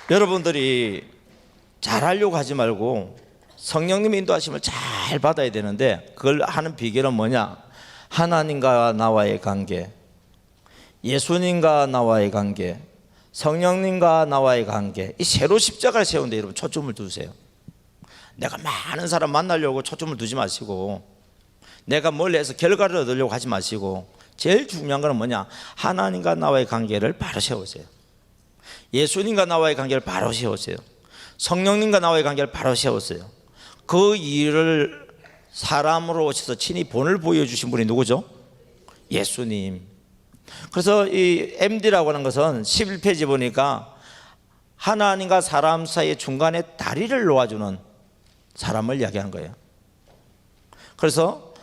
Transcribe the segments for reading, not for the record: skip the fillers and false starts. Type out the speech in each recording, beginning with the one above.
여러분들이 잘하려고 하지 말고 성령님의 인도하심을 잘 받아야 되는데, 그걸 하는 비결은 뭐냐? 하나님과 나와의 관계, 예수님과 나와의 관계, 성령님과 나와의 관계, 이 세로 십자가를 세우는데 여러분 초점을 두세요. 내가 많은 사람 만나려고 초점을 두지 마시고, 내가 뭘 해서 결과를 얻으려고 하지 마시고, 제일 중요한 건 뭐냐? 하나님과 나와의 관계를 바로 세우세요. 예수님과 나와의 관계를 바로 세우세요. 성령님과 나와의 관계를 바로 세웠어요. 그 일을 사람으로 오셔서 친히 본을 보여주신 분이 누구죠? 예수님. 그래서 이 MD라고 하는 것은 11페이지 보니까 하나님과 사람 사이의 중간에 다리를 놓아주는 사람을 이야기하는 거예요. 그래서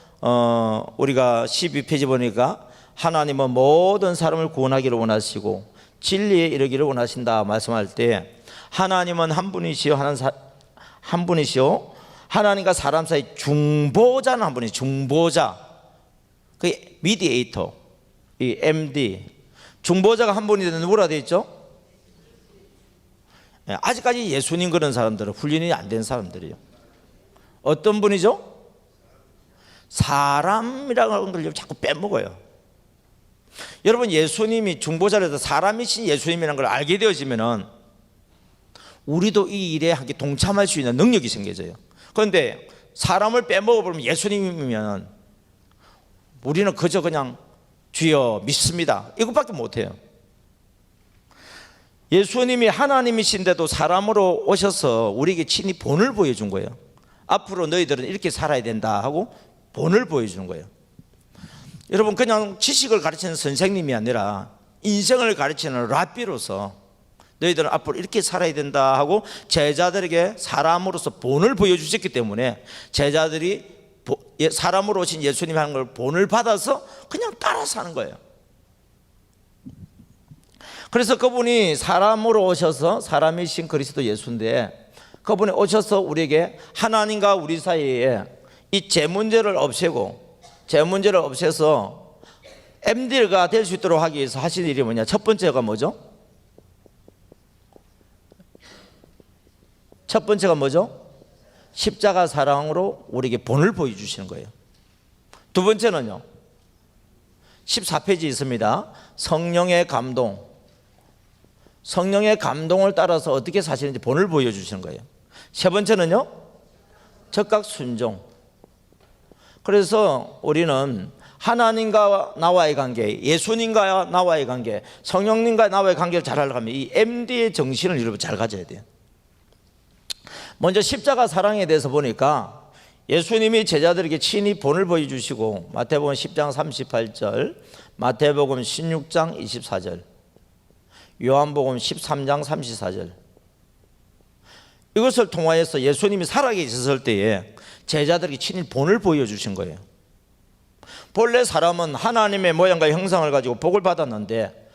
우리가 12페이지 보니까 하나님은 모든 사람을 구원하기를 원하시고 진리에 이르기를 원하신다 말씀할 때, 하나님은 한 분이시요 한 분이시요 하나님과 사람 사이 중보자는 한 분이에요. 중보자, 그 미디에이터, 이 MD, 중보자가 한 분이 되는데 누구라 되어 있죠? 아직까지 예수님 그런 사람들은 훈련이 안 된 사람들이에요. 어떤 분이죠? 사람이라는 걸 자꾸 빼먹어요. 여러분, 예수님이 중보자라서 사람이신 예수님이라는 걸 알게 되어지면은 우리도 이 일에 함께 동참할 수 있는 능력이 생겨져요. 그런데 사람을 빼먹어버리면 예수님이면 우리는 그저 그냥 주여 믿습니다 이것밖에 못해요. 예수님이 하나님이신데도 사람으로 오셔서 우리에게 친히 본을 보여준 거예요. 앞으로 너희들은 이렇게 살아야 된다 하고 본을 보여주는 거예요. 여러분, 그냥 지식을 가르치는 선생님이 아니라 인생을 가르치는 랍비로서 너희들은 앞으로 이렇게 살아야 된다 하고 제자들에게 사람으로서 본을 보여주셨기 때문에 제자들이 사람으로 오신 예수님이 하는 걸 본을 받아서 그냥 따라 사는 거예요. 그래서 그분이 사람으로 오셔서, 사람이신 그리스도 예수인데 그분이 오셔서 우리에게 하나님과 우리 사이에 이 죄 문제를 없애고, 죄 문제를 없애서 MD가 될 수 있도록 하기 위해서 하신 일이 뭐냐? 첫 번째가 뭐죠? 첫 번째가 뭐죠? 십자가 사랑으로 우리에게 본을 보여주시는 거예요. 두 번째는요, 14페이지 있습니다. 성령의 감동. 성령의 감동을 따라서 어떻게 사시는지 본을 보여주시는 거예요. 세 번째는요, 적각 순종. 그래서 우리는 하나님과 나와의 관계, 예수님과 나와의 관계, 성령님과 나와의 관계를 잘 하려면 이 MD의 정신을 여러분 잘 가져야 돼요. 먼저 십자가 사랑에 대해서 보니까 예수님이 제자들에게 친히 본을 보여주시고, 마태복음 10장 38절, 마태복음 16장 24절, 요한복음 13장 34절, 이것을 통하여서 예수님이 살아계셨을 때에 제자들에게 친히 본을 보여주신 거예요. 본래 사람은 하나님의 모양과 형상을 가지고 복을 받았는데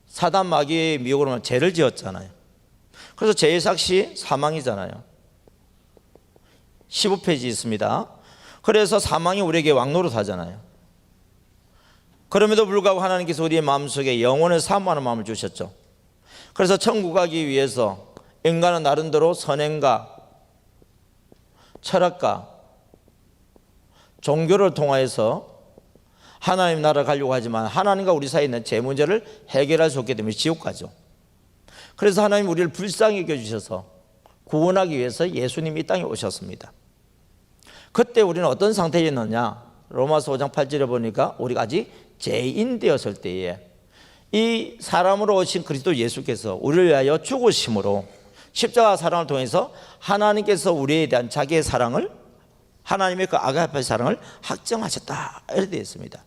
사단 마귀의 미혹으로 죄를 지었잖아요. 그래서 죄의 삭시 사망이잖아요. 15페이지 있습니다. 그래서 사망이 우리에게 왕노릇 하잖아요. 그럼에도 불구하고 하나님께서 우리의 마음속에 영혼을 사모하는 마음을 주셨죠. 그래서 천국 가기 위해서 인간은 나름대로 선행과 철학과 종교를 통하여서 하나님 나라를 가려고 하지만 하나님과 우리 사이에 있는 죄 문제를 해결할 수 없기 때문에 지옥 가죠. 그래서 하나님 우리를 불쌍히 여겨주셔서 구원하기 위해서 예수님이 이 땅에 오셨습니다. 그때 우리는 어떤 상태였느냐? 로마서 5장 8절에 보니까 우리가 아직 죄인 되었을 때에 이 사람으로 오신 그리스도 예수께서 우리를 위하여 죽으심으로 십자가 사랑을 통해서 하나님께서 우리에 대한 자기의 사랑을, 하나님의 그 아가페 사랑을 확정하셨다 이렇게 되어 있습니다.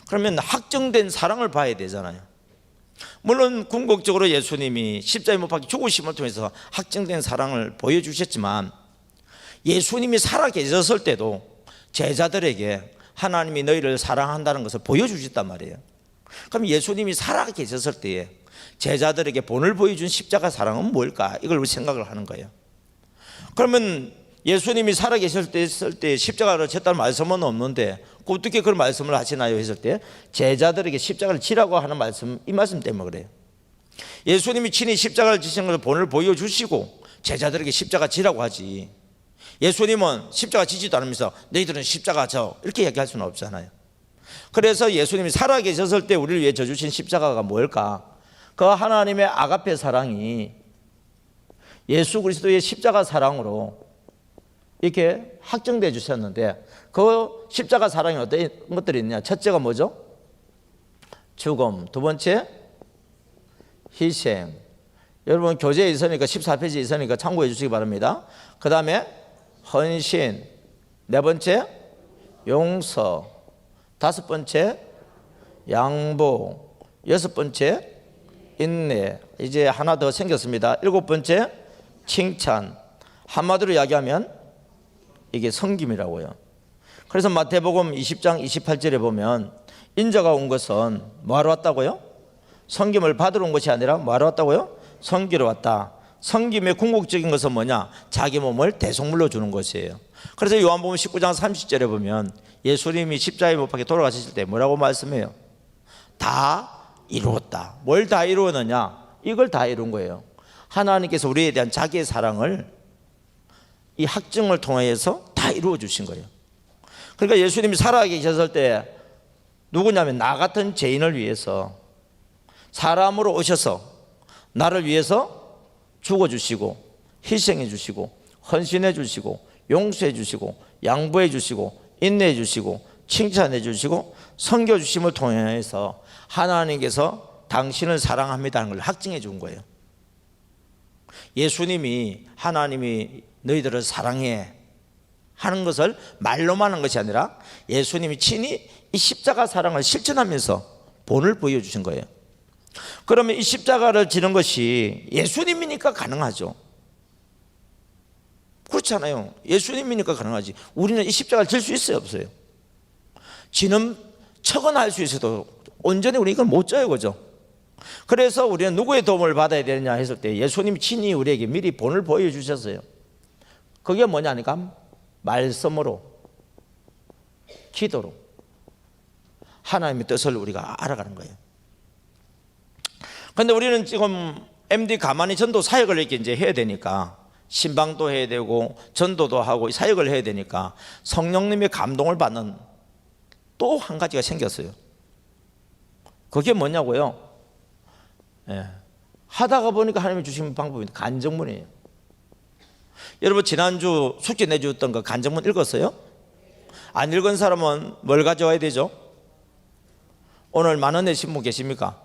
그러면 확정된 사랑을 봐야 되잖아요. 물론 궁극적으로 예수님이 십자가에 못 박혀 죽으심을 통해서 확정된 사랑을 보여주셨지만 예수님이 살아계셨을 때도 제자들에게 하나님이 너희를 사랑한다는 것을 보여주셨단 말이에요. 그럼 예수님이 살아계셨을 때에 제자들에게 본을 보여준 십자가 사랑은 뭘까? 이걸 생각을 하는 거예요. 그러면 예수님이 살아계실 때 십자가를 졌다는 말씀은 없는데 어떻게 그런 말씀을 하시나요? 했을 때 제자들에게 십자가를 지라고 하는 말씀, 이 말씀 때문에 그래요. 예수님이 친히 십자가를 지신 것을 본을 보여주시고 제자들에게 십자가 지라고 하지, 예수님은 십자가 지지도 않으면서 너희들은 십자가 져 이렇게 얘기할 수는 없잖아요. 그래서 예수님이 살아계셨을 때 우리를 위해 져주신 십자가가 뭘까? 그 하나님의 아가페 사랑이 예수 그리스도의 십자가 사랑으로 이렇게 확정되어 주셨는데, 그 십자가 사랑이 어떤 것들이 있냐? 첫째가 뭐죠? 죽음. 두 번째 희생. 여러분 교재에 있으니까 14페이지에 있으니까 참고해 주시기 바랍니다. 그 다음에 헌신. 네 번째 용서. 다섯 번째 양보. 여섯 번째 인내. 이제 하나 더 생겼습니다. 일곱 번째 칭찬. 한마디로 이야기하면 이게 섬김이라고요. 그래서 마태복음 20장 28절에 보면 인자가 온 것은 뭐하러 왔다고요? 섬김을 받으러 온 것이 아니라 뭐하러 왔다고요? 섬기러 왔다. 섬김의 궁극적인 것은 뭐냐? 자기 몸을 대속물로 주는 것이에요. 그래서 요한복음 19장 30절에 보면 예수님이 십자가에 못 박혀 돌아가셨을 때 뭐라고 말씀해요? 다 이루었다. 뭘 다 이루었느냐? 이걸 다 이룬 거예요. 하나님께서 우리에 대한 자기의 사랑을 이 확증을 통해서 다 이루어 주신 거예요. 그러니까 예수님이 살아계셨을 때 누구냐면 나 같은 죄인을 위해서 사람으로 오셔서 나를 위해서 죽어주시고 희생해 주시고 헌신해 주시고 용서해 주시고 양보해 주시고 인내해 주시고 칭찬해 주시고 섬겨 주심을 통해서 하나님께서 당신을 사랑합니다는 걸 확증해 준 거예요. 예수님이 하나님이 너희들을 사랑해 하는 것을 말로만 한 것이 아니라 예수님이 친히 이 십자가 사랑을 실천하면서 본을 보여주신 거예요. 그러면 이 십자가를 지는 것이 예수님이니까 가능하죠. 그렇잖아요. 예수님이니까 가능하지. 우리는 이 십자가를 질 수 있어요, 없어요? 지는 척은 할 수 있어도 온전히 우리 이걸 못 져요, 그죠? 그래서 우리는 누구의 도움을 받아야 되느냐 했을 때 예수님이 친히 우리에게 미리 본을 보여주셨어요. 그게 뭐냐니까 말씀으로, 기도로 하나님의 뜻을 우리가 알아가는 거예요. 그런데 우리는 지금 MD 가만히 전도 사역을 이렇게 이제 해야 되니까, 신방도 해야 되고 전도도 하고 사역을 해야 되니까 성령님의 감동을 받는 또 한 가지가 생겼어요. 그게 뭐냐고요? 예. 하다가 보니까 하나님이 주신 방법이 간증문이에요. 여러분 지난주 숙제 내주었던 거 간증문 읽었어요? 안 읽은 사람은 뭘 가져와야 되죠? 오늘 만 원 내신 분 계십니까?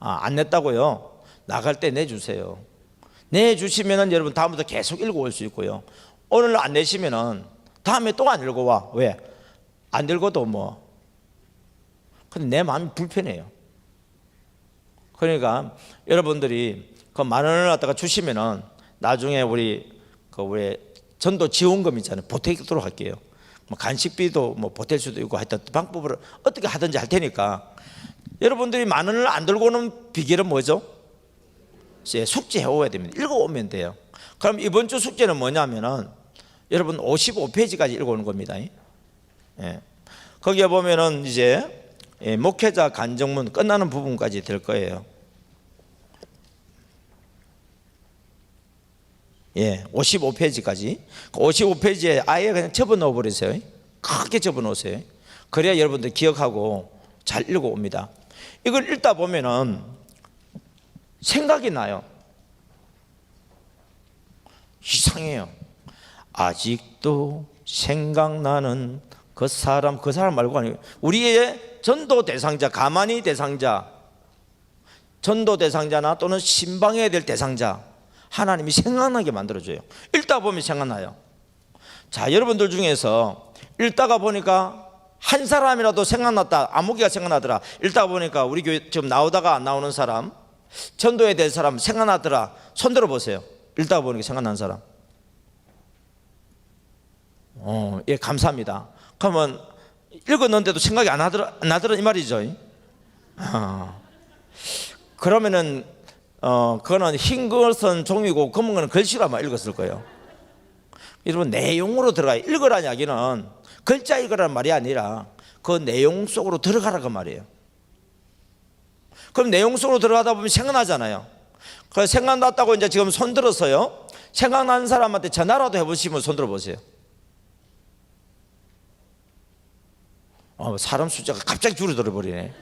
안 냈다고요? 나갈 때 내주세요. 내주시면은 여러분 다음부터 계속 읽어올 수 있고요. 오늘 안 내시면은 다음에 또 안 읽어와. 왜? 안 읽어도 뭐. 근데 내 마음이 불편해요. 그러니까 여러분들이 그 만 원을 갖다가 주시면은 나중에 우리 전도 지원금 있잖아요. 보태도록 할게요. 뭐 간식비도 뭐 보탤 수도 있고 하여튼 방법을 어떻게 하든지 할 테니까 여러분들이 만 원을 안 들고 오는 비결은 뭐죠? 숙제 해오야 됩니다. 읽어오면 돼요. 그럼 이번 주 숙제는 뭐냐면은 여러분 55페이지까지 읽어오는 겁니다. 예. 거기에 보면은 이제 목회자 간증문 끝나는 부분까지 될 거예요. 예, 55페이지까지. 55페이지에 아예 그냥 접어 넣어 버리세요. 크게 접어 놓으세요. 그래야 여러분들 기억하고 잘 읽어옵니다. 이걸 읽다 보면은 생각이 나요. 이상해요. 아직도 생각나는 그 사람 말고 아니에요. 우리의 전도 대상자, 가만히 대상자, 전도 대상자나 또는 신방해야 될 대상자, 하나님이 생각나게 만들어줘요. 읽다 보면 생각나요. 자, 여러분들 중에서 읽다가 보니까 한 사람이라도 생각났다, 아무개가 생각나더라, 읽다가 보니까 우리 교회 지금 나오다가 안 나오는 사람, 전도에 대한 사람 생각나더라, 손 들어보세요. 읽다가 보니까 생각난 사람. 예, 감사합니다. 그러면 읽었는데도 생각이 안 나더라 이 말이죠. 그러면은 그거는 흰 것은 종이고 검은 거는 글씨로 아마 읽었을 거예요. 여러분 내용으로 들어가요. 읽으라는 이야기는 글자 읽으라는 말이 아니라 그 내용 속으로 들어가라고 말이에요. 그럼 내용 속으로 들어가다 보면 생각나잖아요. 그래서 생각났다고 이제 지금 손 들었어요. 생각나는 사람한테 전화라도 해보시면 손 들어보세요. 사람 숫자가 갑자기 줄어들어 버리네.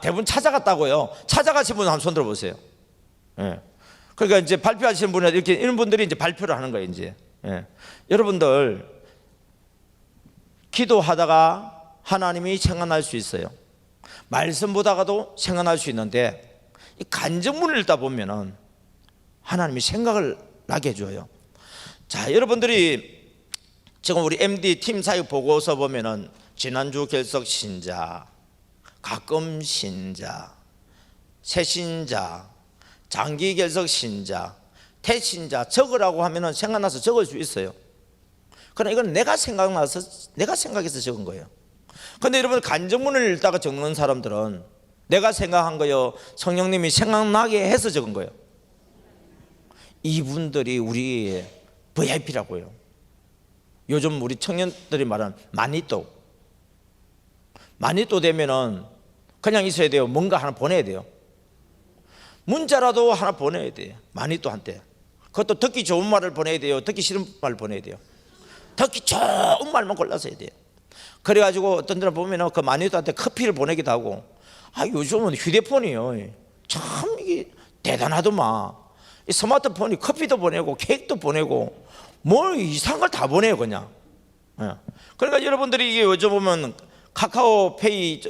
대부분 찾아갔다고요. 찾아가신 분 한번 손 들어보세요. 예. 그러니까 이제 발표하시는 분은 이런 분들이 이제 발표를 하는 거예요, 이제. 예. 여러분들, 기도하다가 하나님이 생각날 수 있어요. 말씀 보다가도 생각날 수 있는데, 이 간증문을 읽다 보면은 하나님이 생각을 나게 해줘요. 자, 여러분들이 지금 우리 MD 팀 사역 보고서 보면은 지난주 결석 신자, 가끔 신자, 새신자, 장기 결석 신자, 태신자 적으라고 하면은 생각나서 적을 수 있어요. 그러나 이건 내가 생각나서 내가 생각해서 적은 거예요. 근데 여러분, 간증문을 읽다가 적는 사람들은 내가 생각한 거요, 성령님이 생각나게 해서 적은 거예요. 이분들이 우리 VIP라고요. 요즘 우리 청년들이 말하는 마니또 되면은 그냥 있어야 돼요. 뭔가 하나 보내야 돼요. 문자라도 하나 보내야 돼요. 마니또한테. 그것도 듣기 좋은 말을 보내야 돼요. 듣기 싫은 말을 보내야 돼요. 듣기 좋은 말만 골라서 해야 돼요. 그래가지고 어떤 데는 보면은 그 마니또한테 커피를 보내기도 하고. 요즘은 휴대폰이요, 참 이게 대단하더만. 이 스마트폰이 커피도 보내고 케이크도 보내고 뭘 이상한 걸 다 보내요, 그냥. 그러니까 여러분들이 이게 요즘 보면 카카오페이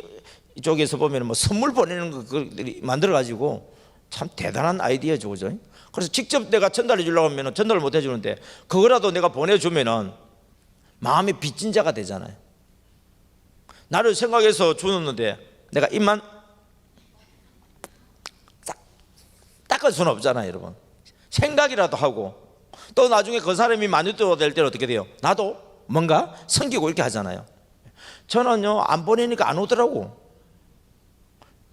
쪽에서 보면 뭐 선물 보내는 거 만들어 가지고 참 대단한 아이디어죠, 그죠? 그래서 직접 내가 전달해 주려고 하면 전달을 못 해주는데 그거라도 내가 보내주면은 마음이 빚진 자가 되잖아요. 나를 생각해서 주는데 내가 입만 닦을 수는 없잖아요, 여러분. 생각이라도 하고 또 나중에 그 사람이 마니또가 될 때는 어떻게 돼요? 나도 뭔가 섬기고 이렇게 하잖아요. 저는요, 안 보내니까 안 오더라고.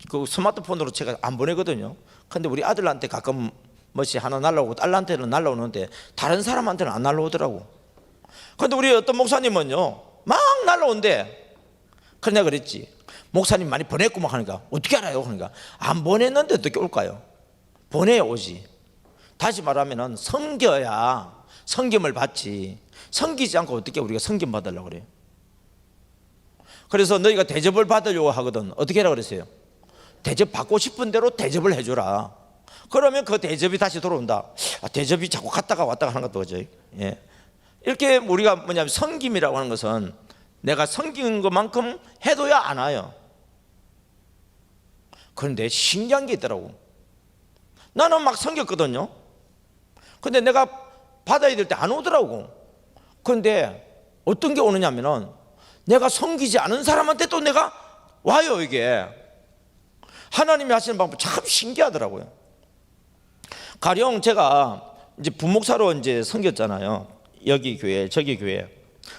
그 스마트폰으로 제가 안 보내거든요. 근데 우리 아들한테 가끔 뭐시 하나 날라오고 딸한테는 날라오는데 다른 사람한테는 안 날라오더라고. 근데 우리 어떤 목사님은요, 막 날라온대. 그래서 내가 그랬지, 목사님 많이 보냈구만 하니까 어떻게 알아요? 그러니까 안 보냈는데 어떻게 올까요? 보내야 오지. 다시 말하면은 섬겨야 섬김을 받지. 섬기지 않고 어떻게 우리가 섬김 받으려고 그래요? 그래서 너희가 대접을 받으려고 하거든. 어떻게 하라고 그랬어요? 대접 받고 싶은 대로 대접을 해줘라. 그러면 그 대접이 다시 돌아온다. 대접이 자꾸 갔다가 왔다가 하는 것도 그죠? 예. 이렇게 우리가 뭐냐면 섬김이라고 하는 것은 내가 섬기는 것만큼 해둬야 안 와요. 그런데 신기한 게 있더라고. 나는 막 섬겼거든요. 근데 내가 받아야 될 때 안 오더라고. 그런데 어떤 게 오느냐면은 내가 섬기지 않은 사람한테 또 내가 와요. 이게 하나님이 하시는 방법 참 신기하더라고요. 가령 제가 이제 부목사로 이제 섬겼잖아요. 여기 교회 저기 교회.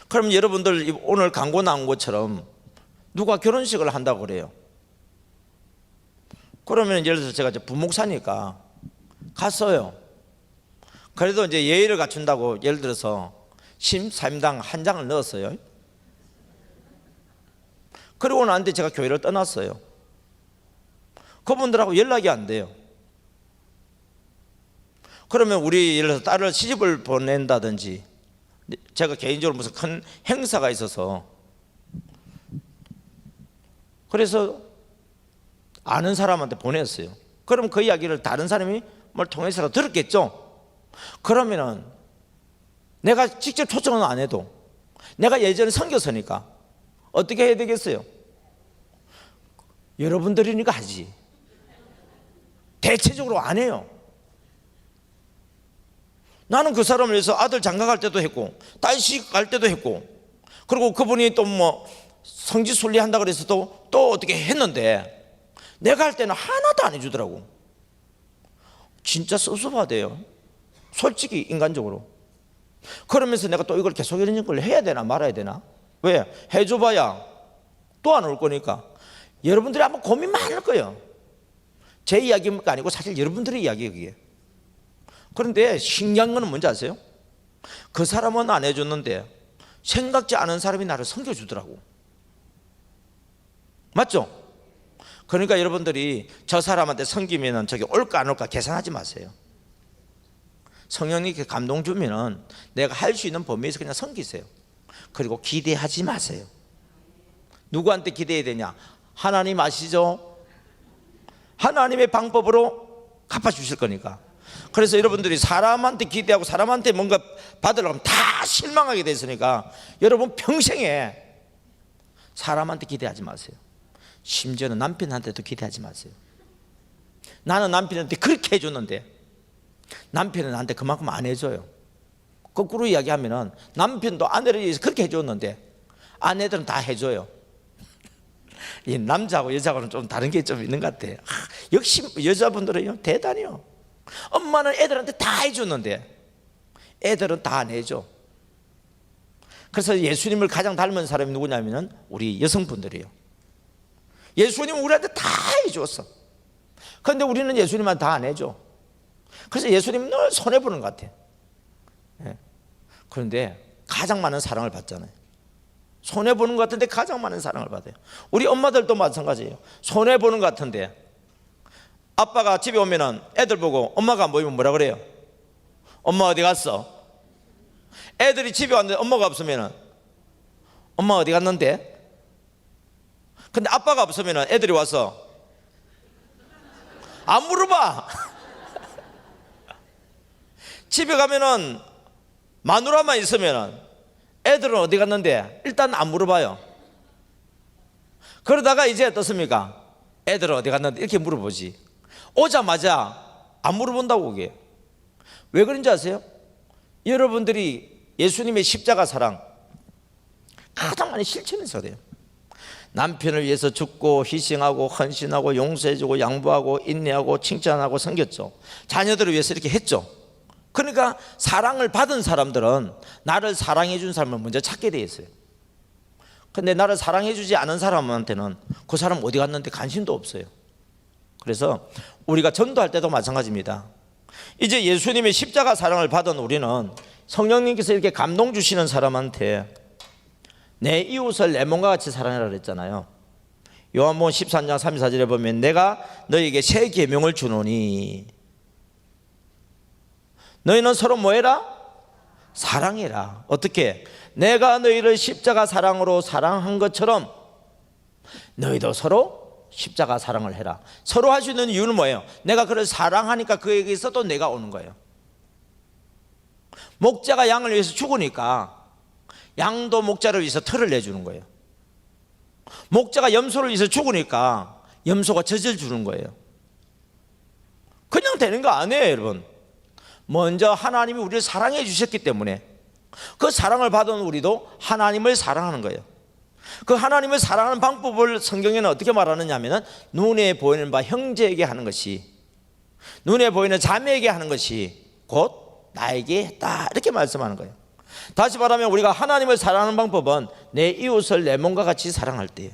그럼 여러분들 오늘 광고 나온 것처럼 누가 결혼식을 한다고 그래요. 그러면 예를 들어서 제가 이제 부목사니까 갔어요. 그래도 이제 예의를 갖춘다고 예를 들어서 심사임당 한 장을 넣었어요. 그리고 나한테 제가 교회를 떠났어요. 그분들하고 연락이 안 돼요. 그러면 우리 예를 들어서 딸을 시집을 보낸다든지 제가 개인적으로 무슨 큰 행사가 있어서 그래서 아는 사람한테 보냈어요. 그럼 그 이야기를 다른 사람이 뭘 통해서 들었겠죠. 그러면은 내가 직접 초청은 안 해도 내가 예전에 섬겼으니까 어떻게 해야 되겠어요? 여러분들이니까 하지. 대체적으로 안 해요. 나는 그 사람을 위해서 아들 장가 갈 때도 했고 딸 시집 갈 때도 했고 그리고 그분이 또 뭐 성지 순례한다 그래서 또 어떻게 했는데 내가 할 때는 하나도 안 해주더라고. 진짜 섭섭하대요. 솔직히 인간적으로. 그러면서 내가 또 이걸 계속 이런 걸 해야 되나 말아야 되나? 왜? 해줘봐야 또 안 올 거니까. 여러분들이 아마 고민 많을 거예요. 제 이야기가 아니고 사실 여러분들의 이야기예요, 그게. 그런데 신기한 거는 뭔지 아세요? 그 사람은 안 해줬는데 생각지 않은 사람이 나를 섬겨주더라고. 맞죠? 그러니까 여러분들이 저 사람한테 섬기면 저게 올까 안 올까 계산하지 마세요. 성령님께 감동 주면은 내가 할 수 있는 범위에서 그냥 섬기세요. 그리고 기대하지 마세요. 누구한테 기대해야 되냐? 하나님 아시죠? 하나님의 방법으로 갚아주실 거니까. 그래서 여러분들이 사람한테 기대하고 사람한테 뭔가 받으려고 하면 다 실망하게 됐으니까 여러분 평생에 사람한테 기대하지 마세요. 심지어는 남편한테도 기대하지 마세요. 나는 남편한테 그렇게 해줬는데 남편은 나한테 그만큼 안 해줘요. 거꾸로 이야기하면 남편도 아내를 위해서 그렇게 해줬는데 아내들은 다 해줘요. 이 남자하고 여자하고는 좀 다른 게 좀 있는 것 같아요. 역시 여자분들은 대단해요. 엄마는 애들한테 다 해줬는데 애들은 다 안 해줘. 그래서 예수님을 가장 닮은 사람이 누구냐면 우리 여성분들이에요. 예수님은 우리한테 다 해줬어. 그런데 우리는 예수님한테 다 안 해줘. 그래서 예수님은 늘 손해보는 것 같아요. 그런데 가장 많은 사랑을 받잖아요. 손해보는 것 같은데 가장 많은 사랑을 받아요. 우리 엄마들도 마찬가지예요. 손해보는 것 같은데 아빠가 집에 오면은 애들 보고 엄마가 안 보이면 뭐라 그래요? 엄마 어디 갔어? 애들이 집에 왔는데 엄마가 없으면은 엄마 어디 갔는데? 근데 아빠가 없으면은 애들이 와서 안 물어봐. 집에 가면은 마누라만 있으면은 애들은 어디 갔는데 일단 안 물어봐요. 그러다가 이제 어떻습니까? 애들은 어디 갔는데 이렇게 물어보지. 오자마자 안 물어본다고. 그게 왜 그런지 아세요? 여러분들이 예수님의 십자가 사랑 가장 많이 실천해서 그래요. 남편을 위해서 죽고 희생하고 헌신하고 용서해주고 양보하고 인내하고 칭찬하고 섬겼죠. 자녀들을 위해서 이렇게 했죠. 그러니까 사랑을 받은 사람들은 나를 사랑해 준 사람을 먼저 찾게 돼 있어요. 근데 나를 사랑해 주지 않은 사람한테는 그 사람 어디 갔는데 관심도 없어요. 그래서 우리가 전도할 때도 마찬가지입니다. 이제 예수님의 십자가 사랑을 받은 우리는 성령님께서 이렇게 감동 주시는 사람한테 내 이웃을 내 몸과 같이 사랑하라 그랬잖아요. 요한복음 13장 34절에 보면 내가 너희에게 새 계명을 주노니 너희는 서로 뭐해라? 사랑해라. 어떻게? 내가 너희를 십자가 사랑으로 사랑한 것처럼 너희도 서로 십자가 사랑을 해라. 서로 할 수 있는 이유는 뭐예요? 내가 그를 사랑하니까 그에게서 또 내가 오는 거예요. 목자가 양을 위해서 죽으니까 양도 목자를 위해서 털을 내주는 거예요. 목자가 염소를 위해서 죽으니까 염소가 젖을 주는 거예요. 그냥 되는 거 아니에요, 여러분. 먼저 하나님이 우리를 사랑해 주셨기 때문에 그 사랑을 받은 우리도 하나님을 사랑하는 거예요. 그 하나님을 사랑하는 방법을 성경에는 어떻게 말하느냐 하면 눈에 보이는 바 형제에게 하는 것이, 눈에 보이는 자매에게 하는 것이 곧 나에게 했다, 이렇게 말씀하는 거예요. 다시 말하면 우리가 하나님을 사랑하는 방법은 내 이웃을 내 몸과 같이 사랑할 때예요.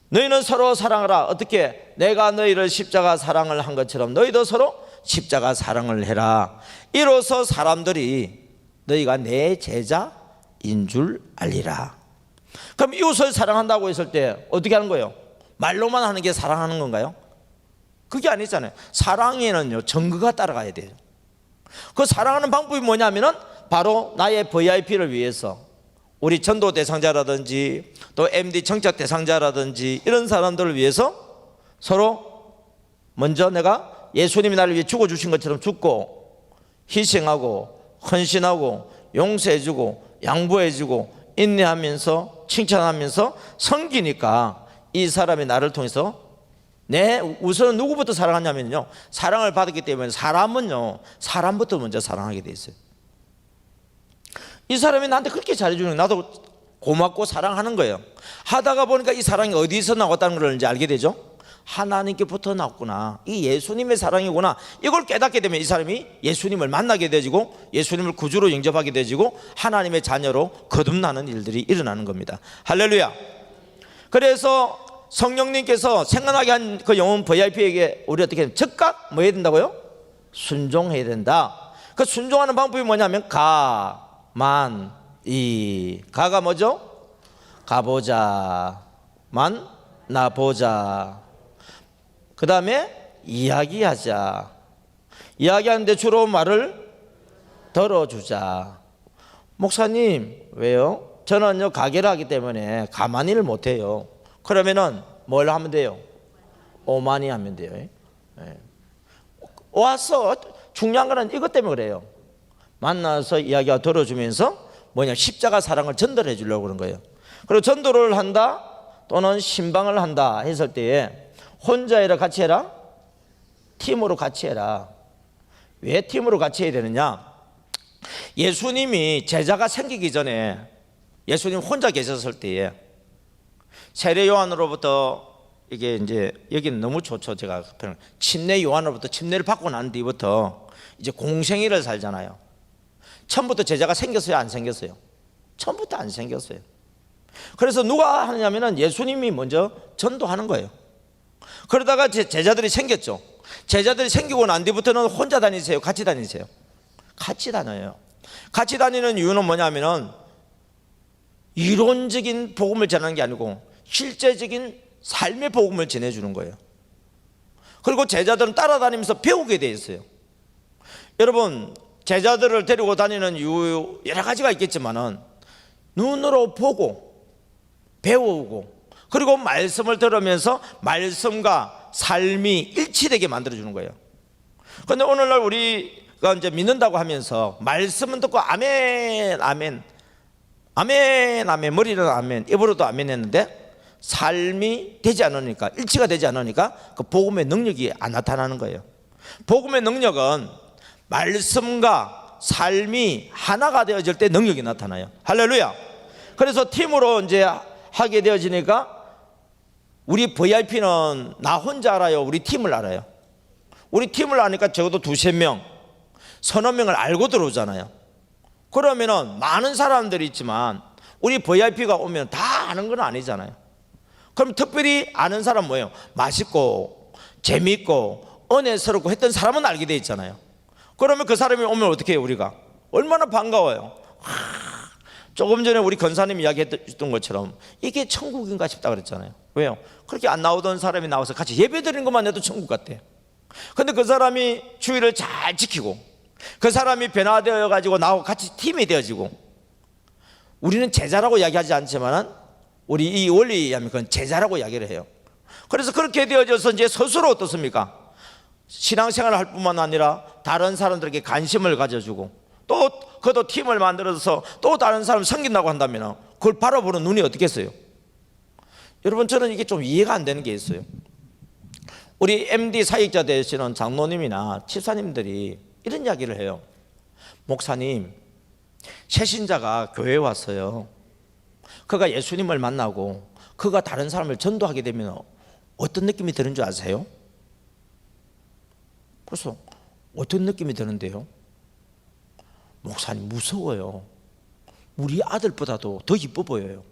너희는 서로 사랑하라. 어떻게? 내가 너희를 십자가 사랑을 한 것처럼 너희도 서로 십자가 사랑을 해라. 이로써 사람들이 너희가 내 제자인 줄 알리라. 그럼 이웃을 사랑한다고 했을 때 어떻게 하는 거예요? 말로만 하는 게 사랑하는 건가요? 그게 아니잖아요. 사랑에는요 정거가 따라가야 돼요. 그 사랑하는 방법이 뭐냐면은 바로 나의 VIP를 위해서, 우리 전도 대상자라든지 또 MD 청착 대상자라든지 이런 사람들을 위해서 서로 먼저 내가 예수님이 나를 위해 죽어주신 것처럼 죽고 희생하고 헌신하고 용서해주고 양보해주고 인내하면서 칭찬하면서 섬기니까 이 사람이 나를 통해서 우선 누구부터 사랑하냐면요, 사랑을 받았기 때문에 사람은요 사람부터 먼저 사랑하게 돼 있어요. 이 사람이 나한테 그렇게 잘해주는 거예요. 나도 고맙고 사랑하는 거예요. 하다가 보니까 이 사랑이 어디서 나왔다는 걸 이제 알게 되죠. 하나님께부터 나왔구나, 이 예수님의 사랑이구나. 이걸 깨닫게 되면 이 사람이 예수님을 만나게 되지고 예수님을 구주로 영접하게 되지고 하나님의 자녀로 거듭나는 일들이 일어나는 겁니다. 할렐루야. 그래서 성령님께서 생각나게 한 그 영혼 VIP에게 우리 어떻게 즉각 뭐 해야 된다고요? 순종해야 된다. 그 순종하는 방법이 뭐냐면 가가 뭐죠? 가보자 만 나 보자. 그 다음에 이야기하자. 이야기하는데 주로 말을 들어주자. 목사님 왜요? 저는요 가게를 하기 때문에 가만히 일 못해요. 그러면은 뭘 하면 돼요? 오만이 하면 돼요. 예. 와서 중요한 거는 이것 때문에 그래요. 만나서 이야기가 들어주면서 뭐냐 십자가 사랑을 전달해 주려고 그런 거예요. 그리고 전도를 한다 또는 신방을 한다 했을 때에 혼자 해라 같이 해라? 팀으로 같이 해라. 왜 팀으로 같이 해야 되느냐? 예수님이 제자가 생기기 전에 예수님 혼자 계셨을 때에 세례 요한으로부터 이게 이제 여기는 너무 좋죠. 제가 침례 요한으로부터 침례를 받고 난 뒤부터 이제 공생애를 살잖아요. 처음부터 제자가 생겼어요, 안 생겼어요? 처음부터 안 생겼어요. 그래서 누가 하느냐면은 예수님이 먼저 전도하는 거예요. 그러다가 제자들이 생겼죠. 제자들이 생기고 난 뒤부터는 혼자 다니세요, 같이 다니세요? 같이 다녀요. 같이 다니는 이유는 뭐냐면은 이론적인 복음을 전하는 게 아니고 실제적인 삶의 복음을 전해주는 거예요. 그리고 제자들은 따라다니면서 배우게 돼 있어요. 여러분 제자들을 데리고 다니는 이유 여러 가지가 있겠지만은 눈으로 보고 배우고 그리고 말씀을 들으면서 말씀과 삶이 일치되게 만들어주는 거예요. 그런데 오늘날 우리가 이제 믿는다고 하면서 말씀은 듣고 아멘 아멘 아멘 아멘 머리는 아멘 입으로도 아멘 했는데 삶이 되지 않으니까 일치가 되지 않으니까 그 복음의 능력이 안 나타나는 거예요. 복음의 능력은 말씀과 삶이 하나가 되어질 때 능력이 나타나요. 할렐루야. 그래서 팀으로 이제 하게 되어지니까 우리 VIP는 나 혼자 알아요, 우리 팀을 알아요? 우리 팀을 아니까 적어도 두세 명 서너 명을 알고 들어오잖아요. 그러면은 많은 사람들이 있지만 우리 VIP가 오면 다 아는 건 아니잖아요. 그럼 특별히 아는 사람 뭐예요? 맛있고 재미있고 은혜스럽고 했던 사람은 알게 돼 있잖아요. 그러면 그 사람이 오면 어떻게 해요? 우리가 얼마나 반가워요. 조금 전에 우리 권사님 이야기했던 것처럼 이게 천국인가 싶다 그랬잖아요. 왜요? 그렇게 안 나오던 사람이 나와서 같이 예배 드리는 것만 해도 천국 같대. 근데 그 사람이 주의를 잘 지키고 그 사람이 변화되어 가지고 나하고 같이 팀이 되어지고, 우리는 제자라고 이야기하지 않지만 우리 이 원리에 의하면 그건 제자라고 이야기를 해요. 그래서 그렇게 되어져서 이제 스스로 어떻습니까? 신앙생활을 할 뿐만 아니라 다른 사람들에게 관심을 가져주고 또 그도 팀을 만들어서 또 다른 사람 섬긴다고 한다면 그걸 바라보는 눈이 어떻겠어요? 여러분 저는 이게 좀 이해가 안 되는 게 있어요. 우리 MD 사역자 되시는 장로님이나 집사님들이 이런 이야기를 해요. 목사님, 새신자가 교회에 왔어요. 그가 예수님을 만나고 그가 다른 사람을 전도하게 되면 어떤 느낌이 드는 줄 아세요? 그래서 어떤 느낌이 드는데요? 목사님 무서워요. 우리 아들보다도 더 이뻐 보여요.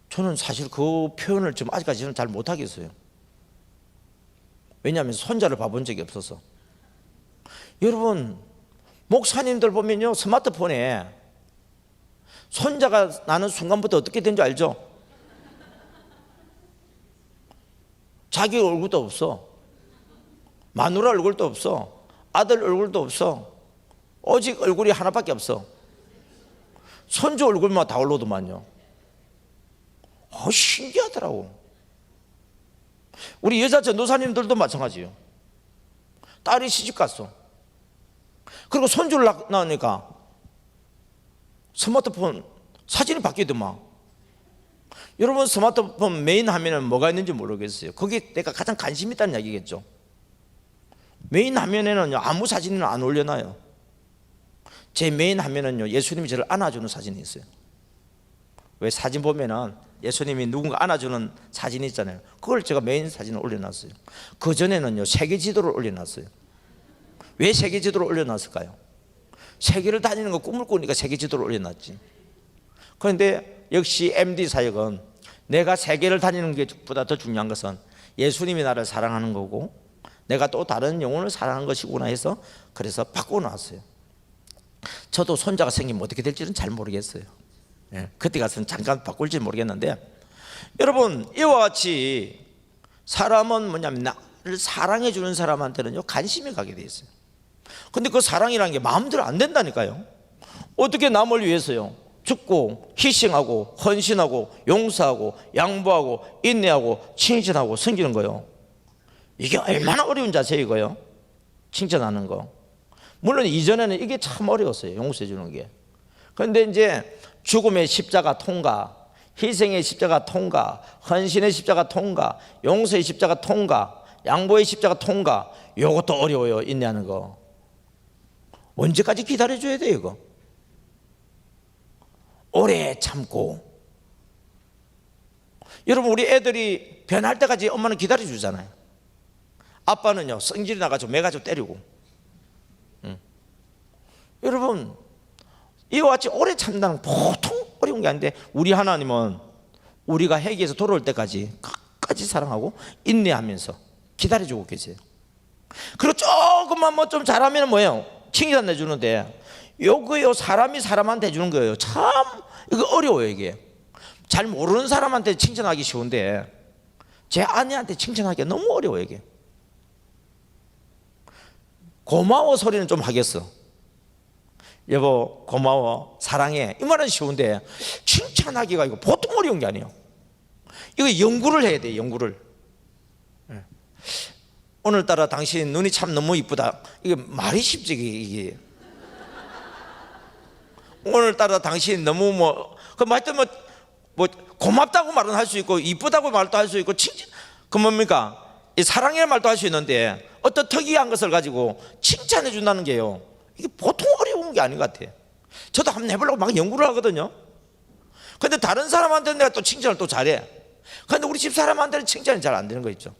저는 사실 그 표현을 좀 아직까지는 잘 못하겠어요. 왜냐하면 손자를 봐본 적이 없어서. 여러분 목사님들 보면요 스마트폰에 손자가 나는 순간부터 어떻게 된 줄 알죠? 자기 얼굴도 없어, 마누라 얼굴도 없어, 아들 얼굴도 없어, 오직 얼굴이 하나밖에 없어. 손주 얼굴만 다운로드만요. 신기하더라고. 우리 여자 전도사님들도 마찬가지예요. 딸이 시집갔어. 그리고 손주를 낳으니까 스마트폰 사진이 바뀌더만. 여러분 스마트폰 메인 화면에 뭐가 있는지 모르겠어요. 거기 내가 가장 관심 있다는 이야기겠죠. 메인 화면에는 아무 사진은 안 올려놔요. 제 메인 화면은요 예수님이 저를 안아주는 사진이 있어요. 왜 사진 보면은 예수님이 누군가 안아주는 사진이 있잖아요. 그걸 제가 메인 사진을 올려놨어요. 그전에는요 세계 지도를 올려놨어요. 왜 세계 지도를 올려놨을까요? 세계를 다니는 거 꿈을 꾸니까 세계 지도를 올려놨지. 그런데 역시 MD 사역은 내가 세계를 다니는 것보다 더 중요한 것은 예수님이 나를 사랑하는 거고 내가 또 다른 영혼을 사랑하는 것이구나 해서 그래서 바꿔놨어요. 저도 손자가 생기면 어떻게 될지는 잘 모르겠어요. 그때 가서는 잠깐 바꿀지 모르겠는데, 여러분 이와 같이 사람은 뭐냐면 나를 사랑해 주는 사람한테는요 관심이 가게 돼 있어요. 근데 그 사랑이라는 게 마음대로 안 된다니까요. 어떻게 남을 위해서요 죽고 희생하고 헌신하고 용서하고 양보하고 인내하고 칭찬하고 섬기는 거요. 이게 얼마나 어려운 자세이고요, 칭찬하는 거. 물론 이전에는 이게 참 어려웠어요, 용서해 주는 게. 그런데 이제 죽음의 십자가 통과, 희생의 십자가 통과, 헌신의 십자가 통과, 용서의 십자가 통과, 양보의 십자가 통과, 이것도 어려워요, 인내하는 거. 언제까지 기다려줘야 돼요 이거? 오래 참고. 여러분 우리 애들이 변할 때까지 엄마는 기다려주잖아요. 아빠는요 성질이 나가지고 매가지고 때리고. 여러분 이와 같이 오래 참다는 보통 어려운 게 아닌데, 우리 하나님은 우리가 회개에서 돌아올 때까지 끝까지 사랑하고 인내하면서 기다려주고 계세요. 그리고 조금만 뭐 좀 잘하면 뭐예요, 칭찬 내주는데, 요거요 사람이 사람한테 해주는 거예요. 참 이거 어려워요. 이게 잘 모르는 사람한테 칭찬하기 쉬운데 제 아내한테 칭찬하기가 너무 어려워요. 이게 고마워 소리는 좀 하겠어. 여보 고마워 사랑해 이 말은 쉬운데 칭찬하기가 이거 보통 어려운 게 아니에요. 이거 연구를 해야 돼요. 연구를. 오늘따라 당신 눈이 참 너무 이쁘다, 이게 말이 쉽지 이게. 오늘따라 당신 너무 그 말도 뭐 고맙다고 말은 할 수 있고 이쁘다고 말도 할 수 있고 칭찬 그 뭡니까, 이 사랑이라는 말도 할 수 있는데 어떤 특이한 것을 가지고 칭찬해 준다는 게요, 이게 보통 어려운 게 아닌 것 같아요. 저도 한번 해보려고 막 연구를 하거든요. 근데 다른 사람한테는 내가 또 칭찬을 또 잘해. 근데 우리 집 사람한테는 칭찬이 잘 안 되는 거 있죠.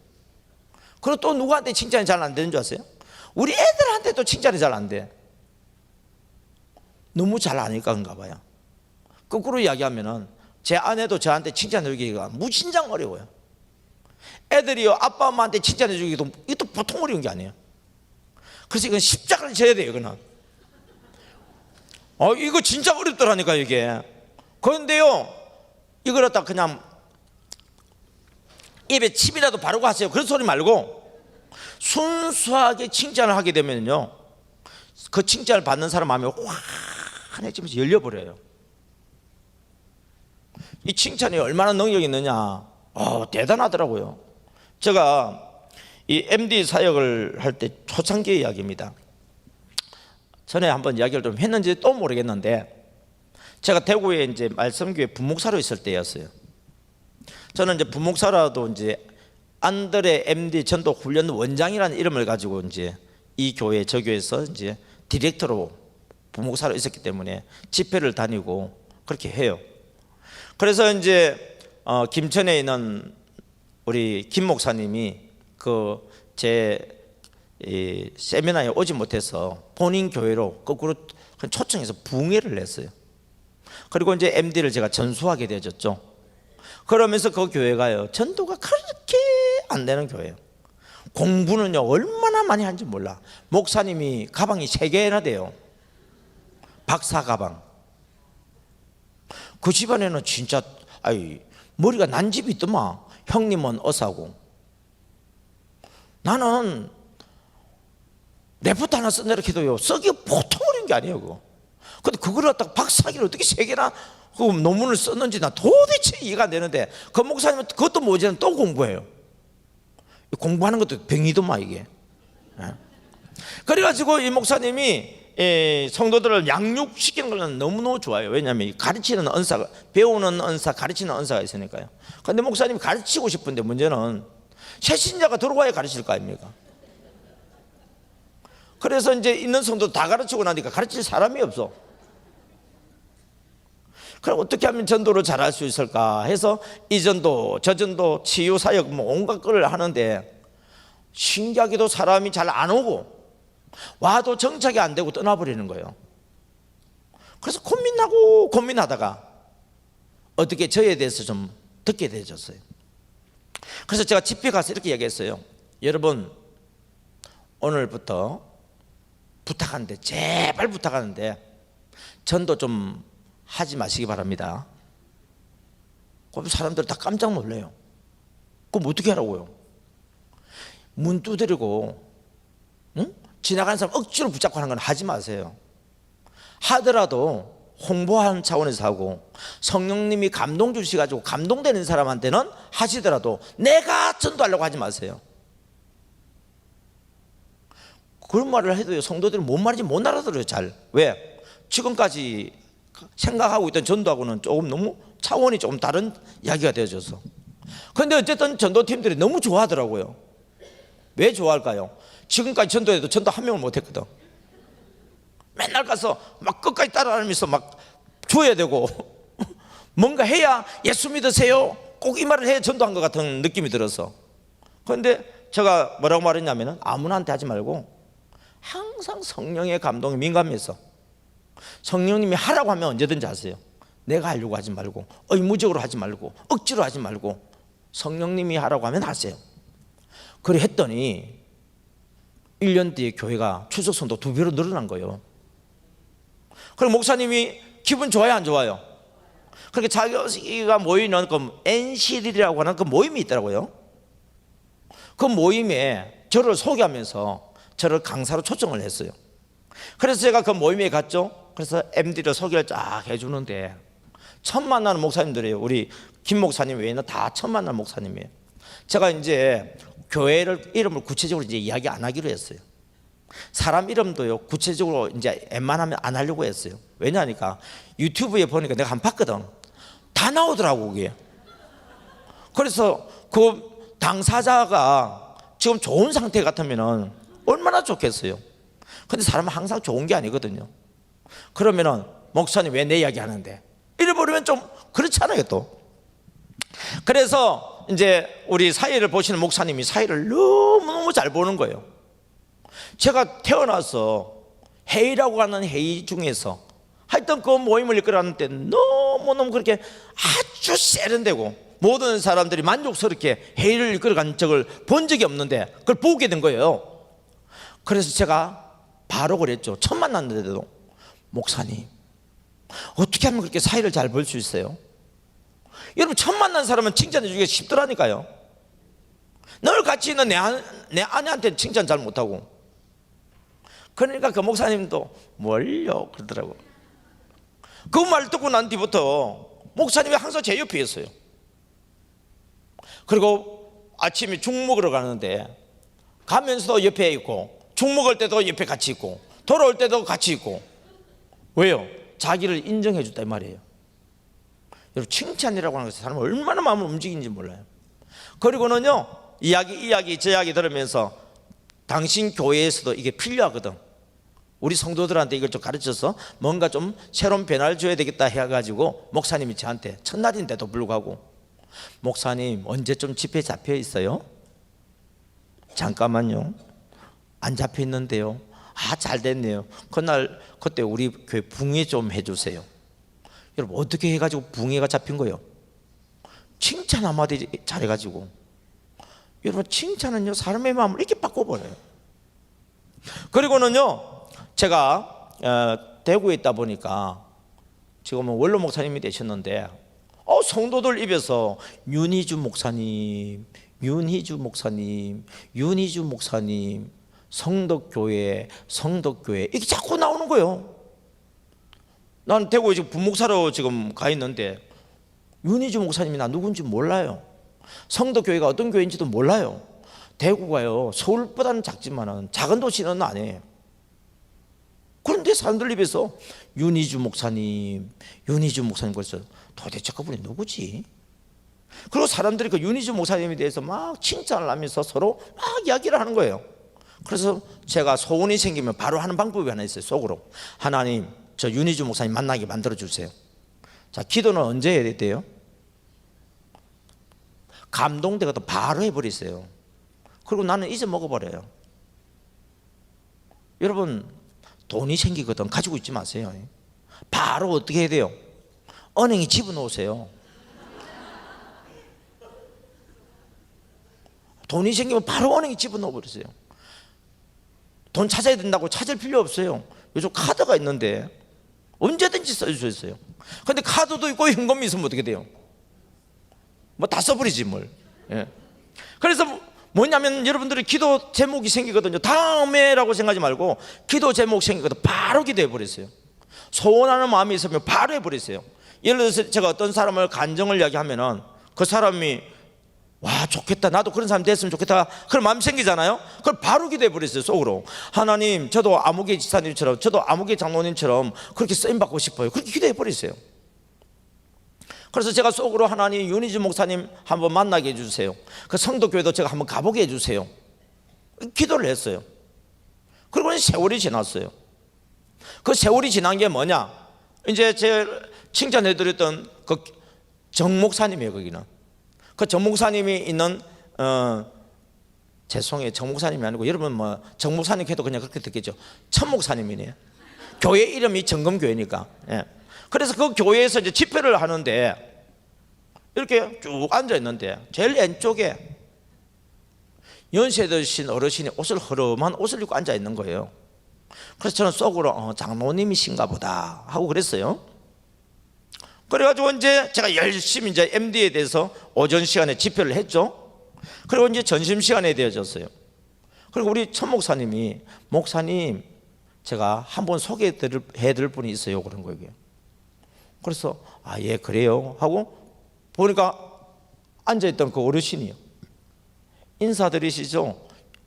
그리고 또 누구한테 칭찬이 잘 안 되는 줄 아세요? 우리 애들한테도 칭찬이 잘 안 돼. 너무 잘 아니까 그런가 봐요. 거꾸로 이야기하면은 제 아내도 저한테 칭찬해 주기가 무진장 어려워요. 애들이요 아빠 엄마한테 칭찬해 주기도 이것도 보통 어려운 게 아니에요. 그래서 이건 십자가를 져야 돼요. 이거는 이거 진짜 어렵더라니까 이게. 그런데요 이걸 갖다 그냥 입에 침이라도 바르고 하세요. 그런 소리 말고 순수하게 칭찬을 하게 되면요 그 칭찬을 받는 사람 마음이 환해지면서 열려버려요. 이 칭찬이 얼마나 능력이 있느냐, 대단하더라고요. 제가 이 MD 사역을 할 때 초창기의 이야기입니다. 전에 한번 이야기를 좀 했는지 또 모르겠는데, 제가 대구에 이제 말씀교회 부목사로 있을 때였어요. 저는 이제 부목사라도 이제 안드레 MD 전도 훈련 원장이라는 이름을 가지고 이제 이 교회 저 교회에서 이제 디렉터로 부목사로 있었기 때문에 집회를 다니고 그렇게 해요. 그래서 이제 김천에 있는 우리 김 목사님이 그 제 세미나에 오지 못해서 본인 교회로 거꾸로 초청해서 부흥회를 냈어요. 그리고 이제 MD를 제가 전수하게 되어졌죠. 그러면서 그 교회가요 전도가 그렇게 안 되는 교회예요. 공부는요 얼마나 많이 하는지 몰라. 목사님이 가방이 3개나 돼요. 박사 가방. 그 집안에는 진짜 머리가 난 집이 있더만. 형님은 어사고 나는 레포트 하나 쓴다 이렇게 해도요 쓰기가 보통 어려운 게 아니에요 그거. 근데 그걸 갖다가 박사학위를 어떻게 3개나 그 논문을 썼는지 나 도대체 이해가 안 되는데, 그 목사님은 그것도 모자라면 또 공부해요. 공부하는 것도 병이더만 이게. 그래가지고 이 목사님이 성도들을 양육시키는 걸 너무너무 좋아요. 왜냐하면 가르치는 은사가, 배우는 은사, 가르치는 은사가 있으니까요. 그런데 목사님이 가르치고 싶은데 문제는 새신자가 들어와야 가르칠 거 아닙니까? 그래서 이제 있는 성도 다 가르치고 나니까 가르칠 사람이 없어. 그럼 어떻게 하면 전도를 잘할 수 있을까 해서 이 전도 저 전도 치유 사역 뭐 온갖 걸 하는데 신기하게도 사람이 잘 안 오고 와도 정착이 안 되고 떠나버리는 거예요. 그래서 고민하고 고민하다가 어떻게 저에 대해서 좀 듣게 되어졌어요. 그래서 제가 집회 가서 이렇게 얘기했어요. 여러분 오늘부터 부탁하는데, 제발 부탁하는데 전도 좀 하지 마시기 바랍니다. 그럼 사람들 다 깜짝 놀래요. 그럼 어떻게 하라고요? 문 두드리고 지나가는 사람 억지로 붙잡고 하는 건 하지 마세요. 하더라도 홍보하는 차원에서 하고, 성령님이 감동 주시가지고 감동되는 사람한테는 하시더라도 내가 전도하려고 하지 마세요. 그런 말을 해도요, 성도들은 뭔 말인지 못 알아들어요. 잘. 왜? 지금까지 생각하고 있던 전도하고는 조금 너무 차원이 조금 다른 이야기가 되어져서. 그런데 어쨌든 전도팀들이 너무 좋아하더라고요. 왜 좋아할까요? 지금까지 전도해도 전도 한 명을 못했거든. 맨날 가서 막 끝까지 따라다니면서 막 줘야 되고 뭔가 해야 예수 믿으세요 꼭 이 말을 해야 전도한 것 같은 느낌이 들어서. 그런데 제가 뭐라고 말했냐면, 아무나한테 하지 말고 항상 성령의 감동에 민감해서, 성령님이 하라고 하면 언제든지 하세요. 내가 하려고 하지 말고, 의무적으로 하지 말고, 억지로 하지 말고, 성령님이 하라고 하면 하세요. 그래 했더니 1년 뒤에 교회가 추석 성도 2배로 늘어난 거예요. 그리고 목사님이 기분 좋아요, 안 좋아요? 그렇게 자기가 모이는 그 NCD라고 하는 그 모임이 있더라고요. 그 모임에 저를 소개하면서 저를 강사로 초청을 했어요. 그래서 제가 그 모임에 갔죠. 그래서 MD를 소개를 쫙 해주는데, 처음 만나는 목사님들이에요. 우리 김 목사님 외에는 다 처음 만나는 목사님이에요. 제가 이제 교회를 이름을 구체적으로 이제 이야기 안 하기로 했어요. 사람 이름도요 구체적으로 이제 웬만하면 안 하려고 했어요. 왜냐하니까 유튜브에 보니까 내가 한번 봤거든. 다 나오더라고 그게. 그래서 그 당사자가 지금 좋은 상태 같으면은 얼마나 좋겠어요. 근데 사람은 항상 좋은 게 아니거든요. 그러면은 목사님 왜 내 이야기 하는데 이래버리면 좀 그렇잖아요 또. 그래서 이제 우리 사회를 보시는 목사님이 사회를 너무너무 잘 보는 거예요. 제가 태어나서 회의라고 하는 회의 중에서 하여튼 그 모임을 이끌어가는데 너무너무 그렇게 아주 세련되고 모든 사람들이 만족스럽게 회의를 이끌어간 적을 본 적이 없는데 그걸 보게 된 거예요. 그래서 제가 바로 그랬죠. 처음 만났는데도, 목사님 어떻게 하면 그렇게 사회를 잘 볼 수 있어요? 여러분, 처음 만난 사람은 칭찬해 주기가 쉽더라니까요. 늘 같이 있는 내 아내한테는 칭찬 잘 못하고. 그러니까 그 목사님도 뭘요? 그러더라고. 그 말 듣고 난 뒤부터 목사님이 항상 제 옆에 있어요. 그리고 아침에 죽 먹으러 가는데 가면서도 옆에 있고, 죽 먹을 때도 옆에 같이 있고, 돌아올 때도 같이 있고. 왜요? 자기를 인정해 줬다 이 말이에요. 여러분, 칭찬이라고 하는 것은 사람을 얼마나 마음을 움직이는지 몰라요. 그리고는요, 이 이야기 제 이야기 들으면서 당신 교회에서도 이게 필요하거든. 우리 성도들한테 이걸 좀 가르쳐서 뭔가 좀 새로운 변화를 줘야 되겠다 해가지고 목사님이 저한테 첫날인데도 불구하고, 목사님 언제쯤 집회 잡혀 있어요? 잠깐만요, 안 잡혀 있는데요. 아, 잘 됐네요. 그때 우리 교회 붕괴 좀 해주세요. 여러분, 어떻게 해가지고 붕괴가 잡힌 거예요? 칭찬 한마디 잘해가지고. 여러분, 칭찬은요 사람의 마음을 이렇게 바꿔버려요. 그리고는요, 제가 대구에 있다 보니까 지금은 원로 목사님이 되셨는데, 성도들 입에서 윤희주 목사님, 윤희주 목사님, 윤희주 목사님, 성덕교회, 성덕교회 이게 자꾸 나오는 거예요. 난 대구에 지금 부목사로 지금 가 있는데 윤희주 목사님이 나 누군지 몰라요. 성덕교회가 어떤 교회인지도 몰라요. 대구가요 서울보다는 작지만은 작은 도시는 아니에요. 그런데 사람들 입에서 윤희주 목사님, 윤희주 목사님, 그래서 도대체 그분이 누구지? 그리고 사람들이 그 윤희주 목사님에 대해서 막 칭찬을 하면서 서로 막 이야기를 하는 거예요. 그래서 제가 소원이 생기면 바로 하는 방법이 하나 있어요. 속으로, 하나님 저 윤희주 목사님 만나게 만들어 주세요. 자, 기도는 언제 해야 돼요? 감동되거든 바로 해버리세요. 그리고 나는 잊어먹어버려요. 여러분, 돈이 생기거든 가지고 있지 마세요. 바로 어떻게 해야 돼요? 은행에 집어넣으세요. 돈이 생기면 바로 은행에 집어넣어버리세요. 돈 찾아야 된다고 찾을 필요 없어요. 요즘 카드가 있는데 언제든지 쓸 수 있어요. 근데 카드도 있고 현금이 있으면 어떻게 돼요? 뭐 다 써버리지 뭘. 예. 그래서 뭐냐면 여러분들이 기도 제목이 생기거든요. 다음에라고 생각하지 말고 기도 제목 생기거든 바로 기도해 버리세요. 소원하는 마음이 있으면 바로 해버리세요. 예를 들어서 제가 어떤 사람을 간정을 이야기하면은 그 사람이 와 좋겠다, 나도 그런 사람 됐으면 좋겠다, 그런 마음이 생기잖아요. 그걸 바로 기도해 버렸어요. 속으로 하나님, 저도 아무개 지사님처럼, 저도 아무개 장로님처럼 그렇게 쓰임 받고 싶어요. 그렇게 기도해 버리세요. 그래서 제가 속으로 하나님, 윤희주 목사님 한번 만나게 해주세요. 그 성도교회도 제가 한번 가보게 해주세요. 기도를 했어요. 그리고 세월이 지났어요. 그 세월이 지난 게 뭐냐, 이제 제 칭찬해드렸던 그 정 목사님이에요. 거기는 그 정 목사님이 있는 죄송해요, 정 목사님이 아니고 여러분 뭐 정 목사님 해도 그냥 그렇게 듣겠죠. 천 목사님이네요. 교회 이름이 정금교회니까. 예. 그래서 그 교회에서 이제 집회를 하는데 이렇게 쭉 앉아 있는데 제일 왼쪽에 연세 드신 어르신이 옷을 허름한 옷을 입고 앉아 있는 거예요. 그래서 저는 속으로 장로님이신가 보다 하고 그랬어요. 그래가지고 이제 제가 열심히 이제 MD에 대해서 오전 시간에 집회를 했죠. 그리고 이제 점심 시간에 되어졌어요. 그리고 우리 천 목사님이 목사님, 제가 한번 소개해드릴 분이 있어요. 그런 거예요. 그래서 아, 예, 그래요 하고 보니까 앉아있던 그 어르신이요. 인사드리시죠.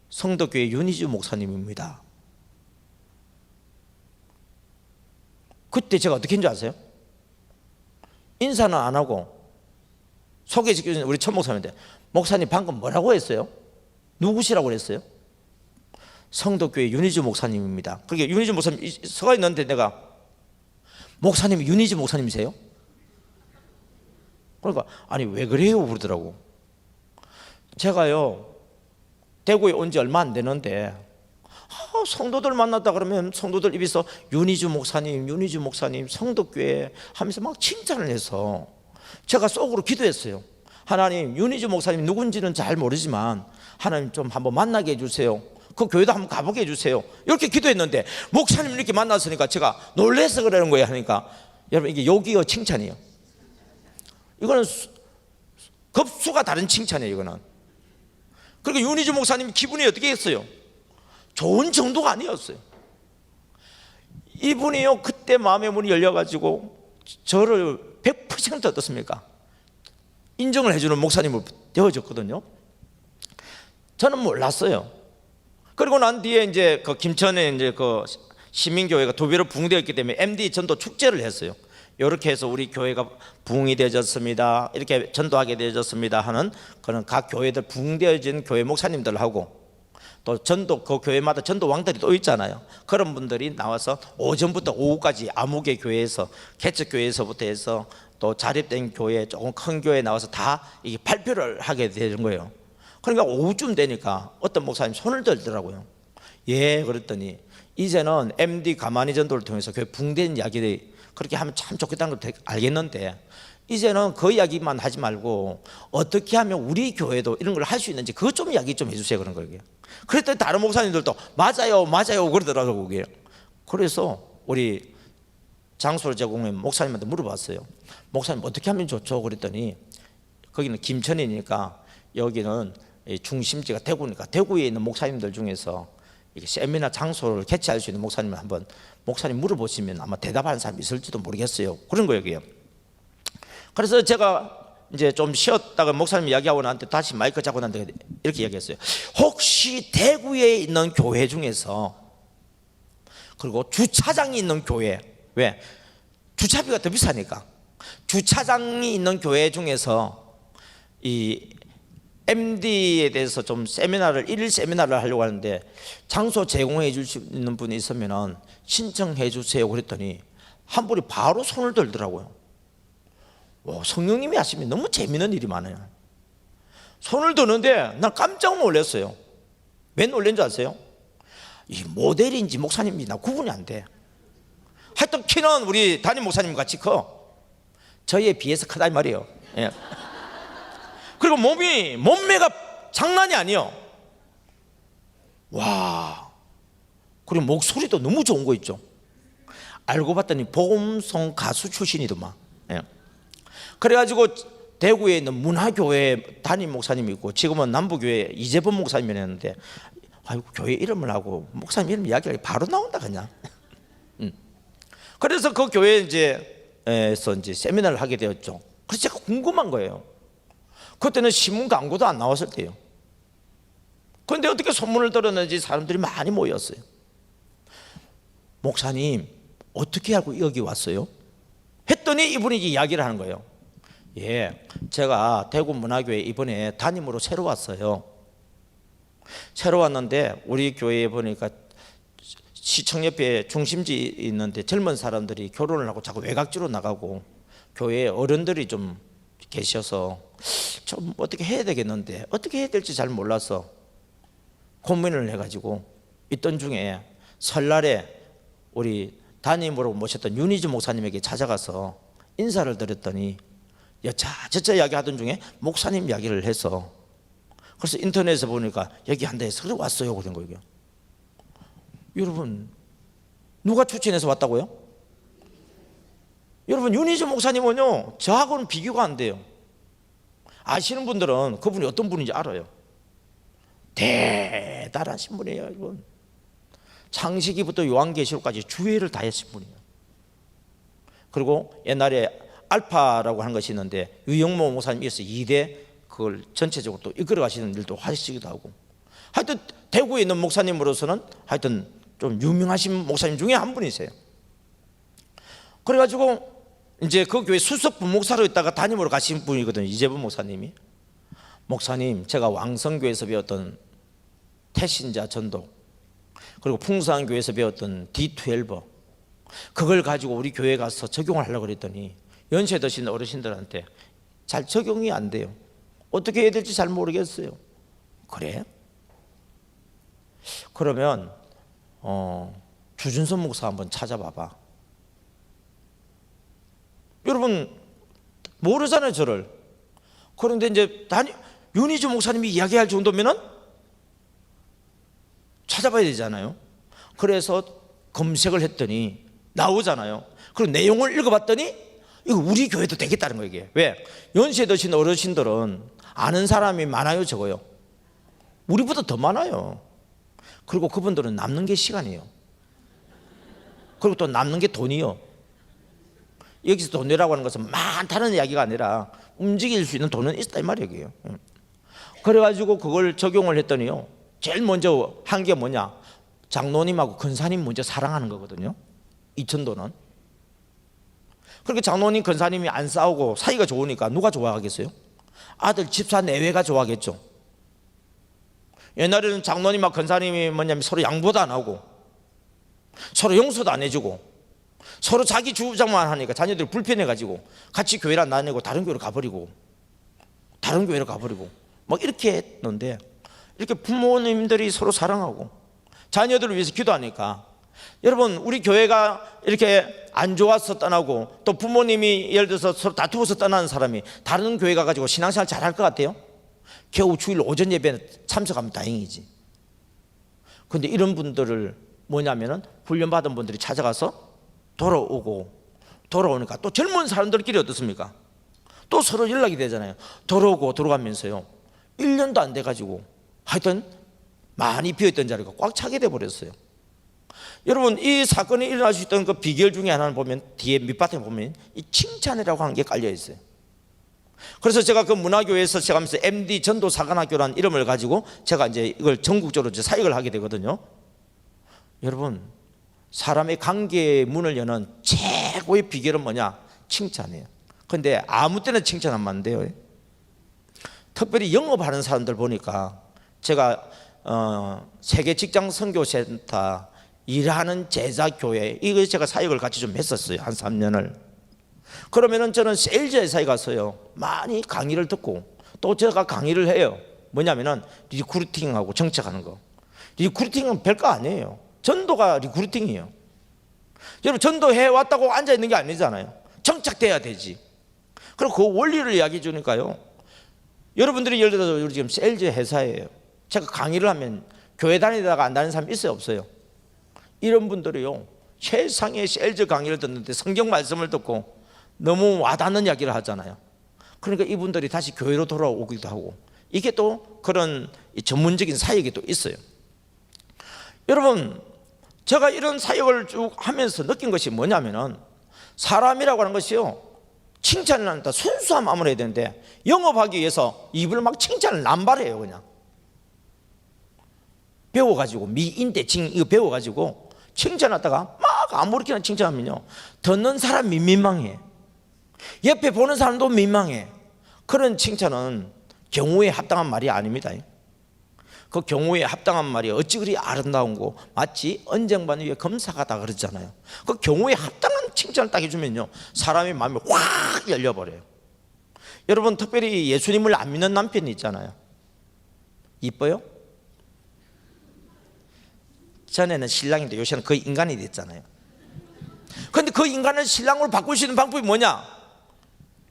성도교회 윤희주 목사님입니다. 그때 제가 어떻게 했는지 아세요? 인사는 안 하고 소개시켜준 우리 천 목사님인데, 목사님 방금 뭐라고 했어요? 누구시라고 그랬어요? 성도교회 윤희주 목사님입니다. 그렇게 윤희주 목사님 서가 있는데 내가 목사님이 윤희주 목사님이세요? 그러니까 아니 왜 그래요 그러더라고. 제가요 대구에 온 지 얼마 안 되는데 성도들 만났다 그러면 성도들 입에서 윤희주 목사님, 윤희주 목사님, 성도교회 하면서 막 칭찬을 해서 제가 속으로 기도했어요. 하나님, 윤희주 목사님 누군지는 잘 모르지만 하나님 좀 한번 만나게 해주세요. 그 교회도 한번 가보게 해주세요. 이렇게 기도했는데 목사님 이렇게 만났으니까 제가 놀래서 그러는 거예요. 하니까 여러분 이게 욕이요 칭찬이에요. 이거는 급수가 다른 칭찬이에요. 이거는. 그리고 윤희주 목사님 기분이 어떻게 했어요? 좋은 정도가 아니었어요. 이분이요 그때 마음의 문이 열려가지고 저를 100% 어떻습니까? 인정을 해주는 목사님을 되어졌거든요. 저는 몰랐어요. 그리고 난 뒤에 이제 그 김천에 이제 그 시민교회가 두 배로 부흥되었기 때문에 MD 전도 축제를 했어요. 이렇게 해서 우리 교회가 부흥이 되어졌습니다, 이렇게 전도하게 되어졌습니다 하는 그런 각 교회들 부흥되어진 교회 목사님들하고 또 전도, 그 교회마다 전도 왕들이 또 있잖아요. 그런 분들이 나와서 오전부터 오후까지 아무개 교회에서, 개척교회에서부터 해서 또 자립된 교회, 조금 큰 교회 나와서 다 이게 발표를 하게 되는 거예요. 그러니까 오후쯤 되니까 어떤 목사님 손을 들더라고요. 예, 그랬더니 이제는 MD 가만히 전도를 통해서 교회 붕된 이야기를 그렇게 하면 참 좋겠다는 걸 알겠는데 이제는 그 이야기만 하지 말고 어떻게 하면 우리 교회도 이런 걸 할 수 있는지 그것 좀 이야기 좀 해주세요. 그런 거예요. 그랬더니 다른 목사님들도 맞아요 맞아요 그러더라고요. 그게. 그래서 우리 장소를 제공한 목사님한테 물어봤어요. 목사님 어떻게 하면 좋죠? 그랬더니 거기는 김천이니까 여기는 중심지가 대구니까 대구에 있는 목사님들 중에서 이렇게 세미나 장소를 개최할 수 있는 목사님을 한번 목사님 물어보시면 아마 대답하는 사람이 있을지도 모르겠어요. 그런 거예요. 그래서 제가 이제 좀 쉬었다가 목사님 이야기하고 나한테 다시 마이크 잡고 나한테 이렇게 이야기했어요. 혹시 대구에 있는 교회 중에서, 그리고 주차장이 있는 교회, 왜? 주차비가 더 비싸니까 주차장이 있는 교회 중에서 이 MD에 대해서 좀 세미나를, 일일 세미나를 하려고 하는데 장소 제공해 줄 수 있는 분이 있으면 신청해 주세요 그랬더니 한 분이 바로 손을 들더라고요. 와, 성령님이 하시면 너무 재미있는 일이 많아요. 손을 드는데 난 깜짝 놀랐어요. 왜 놀란 줄 아세요? 이 모델인지 목사님인지 나 구분이 안 돼. 하여튼 키는 우리 담임 목사님 같이 커. 저희에 비해서 크다 이 말이에요. 예. 그리고 몸매가 장난이 아니에요. 와, 그리고 목소리도 너무 좋은 거 있죠. 알고 봤더니 복음송 가수 출신이더만. 예. 그래가지고 대구에 있는 문화교회 담임 목사님이 있고 지금은 남부교회 이재범 목사님이었는데, 아이고 교회 이름을 하고 목사님 이름 이야기가 바로 나온다 그냥. 그래서 그 교회에 이제에서 이제 세미나를 하게 되었죠. 그래서 제가 궁금한 거예요. 그때는 신문 광고도 안 나왔을 때요. 그런데 어떻게 소문을 들었는지 사람들이 많이 모였어요. 목사님 어떻게 알고 여기 왔어요? 했더니 이분이 이야기를 하는 거예요. 예, 제가 대구 문화교회 이번에 담임으로 새로 왔어요. 새로 왔는데 우리 교회에 보니까 시청 옆에 중심지 있는데 젊은 사람들이 결혼을 하고 자꾸 외곽지로 나가고 교회에 어른들이 좀 계셔서 좀 어떻게 해야 되겠는데 어떻게 해야 될지 잘 몰라서 고민을 해가지고 있던 중에 설날에 우리 담임으로 모셨던 윤희주 목사님에게 찾아가서 인사를 드렸더니 여차저차 이야기하던 중에 목사님 이야기를 해서, 그래서 인터넷에서 보니까 여기 한다 해서 그래 왔어요. 그런 거예요. 여러분 누가 추천해서 왔다고요? 여러분 윤희주 목사님은요 저하고는 비교가 안 돼요. 아시는 분들은 그분이 어떤 분인지 알아요. 대단하신 분이에요. 여러분 창세기부터 요한계시록까지 주회를 다 했신 분이에요. 그리고 옛날에 알파라고 하는 것이 있는데 유영모 목사님이 있어서 2대 그걸 전체적으로 또 이끌어 가시는 일도 하시기도 하고, 하여튼 대구에 있는 목사님으로서는 하여튼 좀 유명하신 목사님 중에 한 분이세요. 그래가지고 이제 그 교회 수석 부목사로 있다가 담임으로 가신 분이거든요. 이재범 목사님이. 목사님 제가 왕성교회에서 배웠던 태신자 전도 그리고 풍성교회에서 배웠던 D12 그걸 가지고 우리 교회에 가서 적용을 하려고 그랬더니 연세 드신 어르신들한테 잘 적용이 안 돼요. 어떻게 해야 될지 잘 모르겠어요. 그래? 그러면 주준선 목사 한번 찾아봐봐. 여러분 모르잖아요 저를. 그런데 이제 윤희주 목사님이 이야기할 정도면은 찾아봐야 되잖아요. 그래서 검색을 했더니 나오잖아요. 그리고 내용을 읽어봤더니 이거 우리 교회도 되겠다는 거예요. 이게 왜? 연세 드신 어르신들은 아는 사람이 많아요 적어요? 우리보다 더 많아요. 그리고 그분들은 남는 게 시간이에요. 그리고 또 남는 게 돈이요. 여기서 돈 내라고 하는 것은 많다는 이야기가 아니라 움직일 수 있는 돈은 있다 이 말이에요. 그래가지고 그걸 적용을 했더니요 제일 먼저 한 게 뭐냐, 장로님하고 근사님 먼저 사랑하는 거거든요. 이천도는. 그렇게 장로님 근사님이 안 싸우고 사이가 좋으니까 누가 좋아하겠어요? 아들 집사 내외가 좋아하겠죠. 옛날에는 장로님하고 근사님이 뭐냐면 서로 양보도 안 하고 서로 용서도 안 해주고 서로 자기 주장만 하니까 자녀들이 불편해가지고 같이 교회를 안 다니고 다른 교회로 가버리고 막 이렇게 했는데, 이렇게 부모님들이 서로 사랑하고 자녀들을 위해서 기도하니까, 여러분 우리 교회가 이렇게 안 좋아서 떠나고 또 부모님이 예를 들어서 서로 다투어서 떠나는 사람이 다른 교회 가가지고 신앙생활 잘할 것 같아요? 겨우 주일 오전 예배에 참석하면 다행이지. 그런데 이런 분들을 뭐냐면은 훈련받은 분들이 찾아가서 돌아오니까 또 젊은 사람들끼리 어떻습니까? 또 서로 연락이 되잖아요. 돌아오고 돌아가면서요 1년도 안 돼가지고 하여튼 많이 비어있던 자리가 꽉 차게 돼버렸어요. 여러분 이 사건이 일어날 수 있던 그 비결 중에 하나는 보면 뒤에 밑바탕에 보면 이 칭찬이라고 하는 게 깔려 있어요. 그래서 제가 그 문화교회에서 제가 하면서 MD 전도사관학교라는 이름을 가지고 제가 이제 이걸 전국적으로 이제 사역을 하게 되거든요. 여러분 사람의 관계의 문을 여는 최고의 비결은 뭐냐? 칭찬이에요. 그런데 아무 때나 칭찬하면 안 돼요. 특별히 영업하는 사람들 보니까 제가 세계 직장 선교센터 일하는 제자교회 이거 제가 사역을 같이 좀 했었어요. 한 3년을. 그러면은 저는 세일즈 회사에 가서요 많이 강의를 듣고 또 제가 강의를 해요. 뭐냐면은 리크루팅하고 정책하는 거. 리크루팅은 별거 아니에요. 전도가 리크루팅이에요. 여러분 전도해 왔다고 앉아 있는 게 아니잖아요. 정착돼야 되지. 그리고 그 원리를 이야기해 주니까요. 여러분들이 예를 들어서 우리 지금 세일즈 회사예요. 제가 강의를 하면 교회 다니다가 안 다니는 사람 있어요 없어요? 이런 분들이요 최상의 셀즈 강의를 듣는데 성경 말씀을 듣고 너무 와닿는 이야기를 하잖아요. 그러니까 이분들이 다시 교회로 돌아오기도 하고, 이게 또 그런 전문적인 사역이 또 있어요. 여러분, 제가 이런 사역을 쭉 하면서 느낀 것이 뭐냐면은, 사람이라고 하는 것이요, 칭찬을 한다 순수한 마음으로 해야 되는데, 영업하기 위해서 입을 막 칭찬을 남발해요. 그냥 배워가지고, 미인대칭 이거 배워가지고 칭찬하다가 막 아무렇게나 칭찬하면요, 듣는 사람이 민망해, 옆에 보는 사람도 민망해. 그런 칭찬은 경우에 합당한 말이 아닙니다. 그 경우에 합당한 말이 어찌 그리 아름다운 거, 마치 언쟁반 위에 검사가다 그러잖아요. 그 경우에 합당한 칭찬을 딱 해주면요, 사람의 마음이 확 열려버려요. 여러분, 특별히 예수님을 안 믿는 남편이 있잖아요. 이뻐요? 전에는 신랑인데 요새는 거의 인간이 됐잖아요. 그런데 그 인간을 신랑으로 바꿀 수 있는 방법이 뭐냐?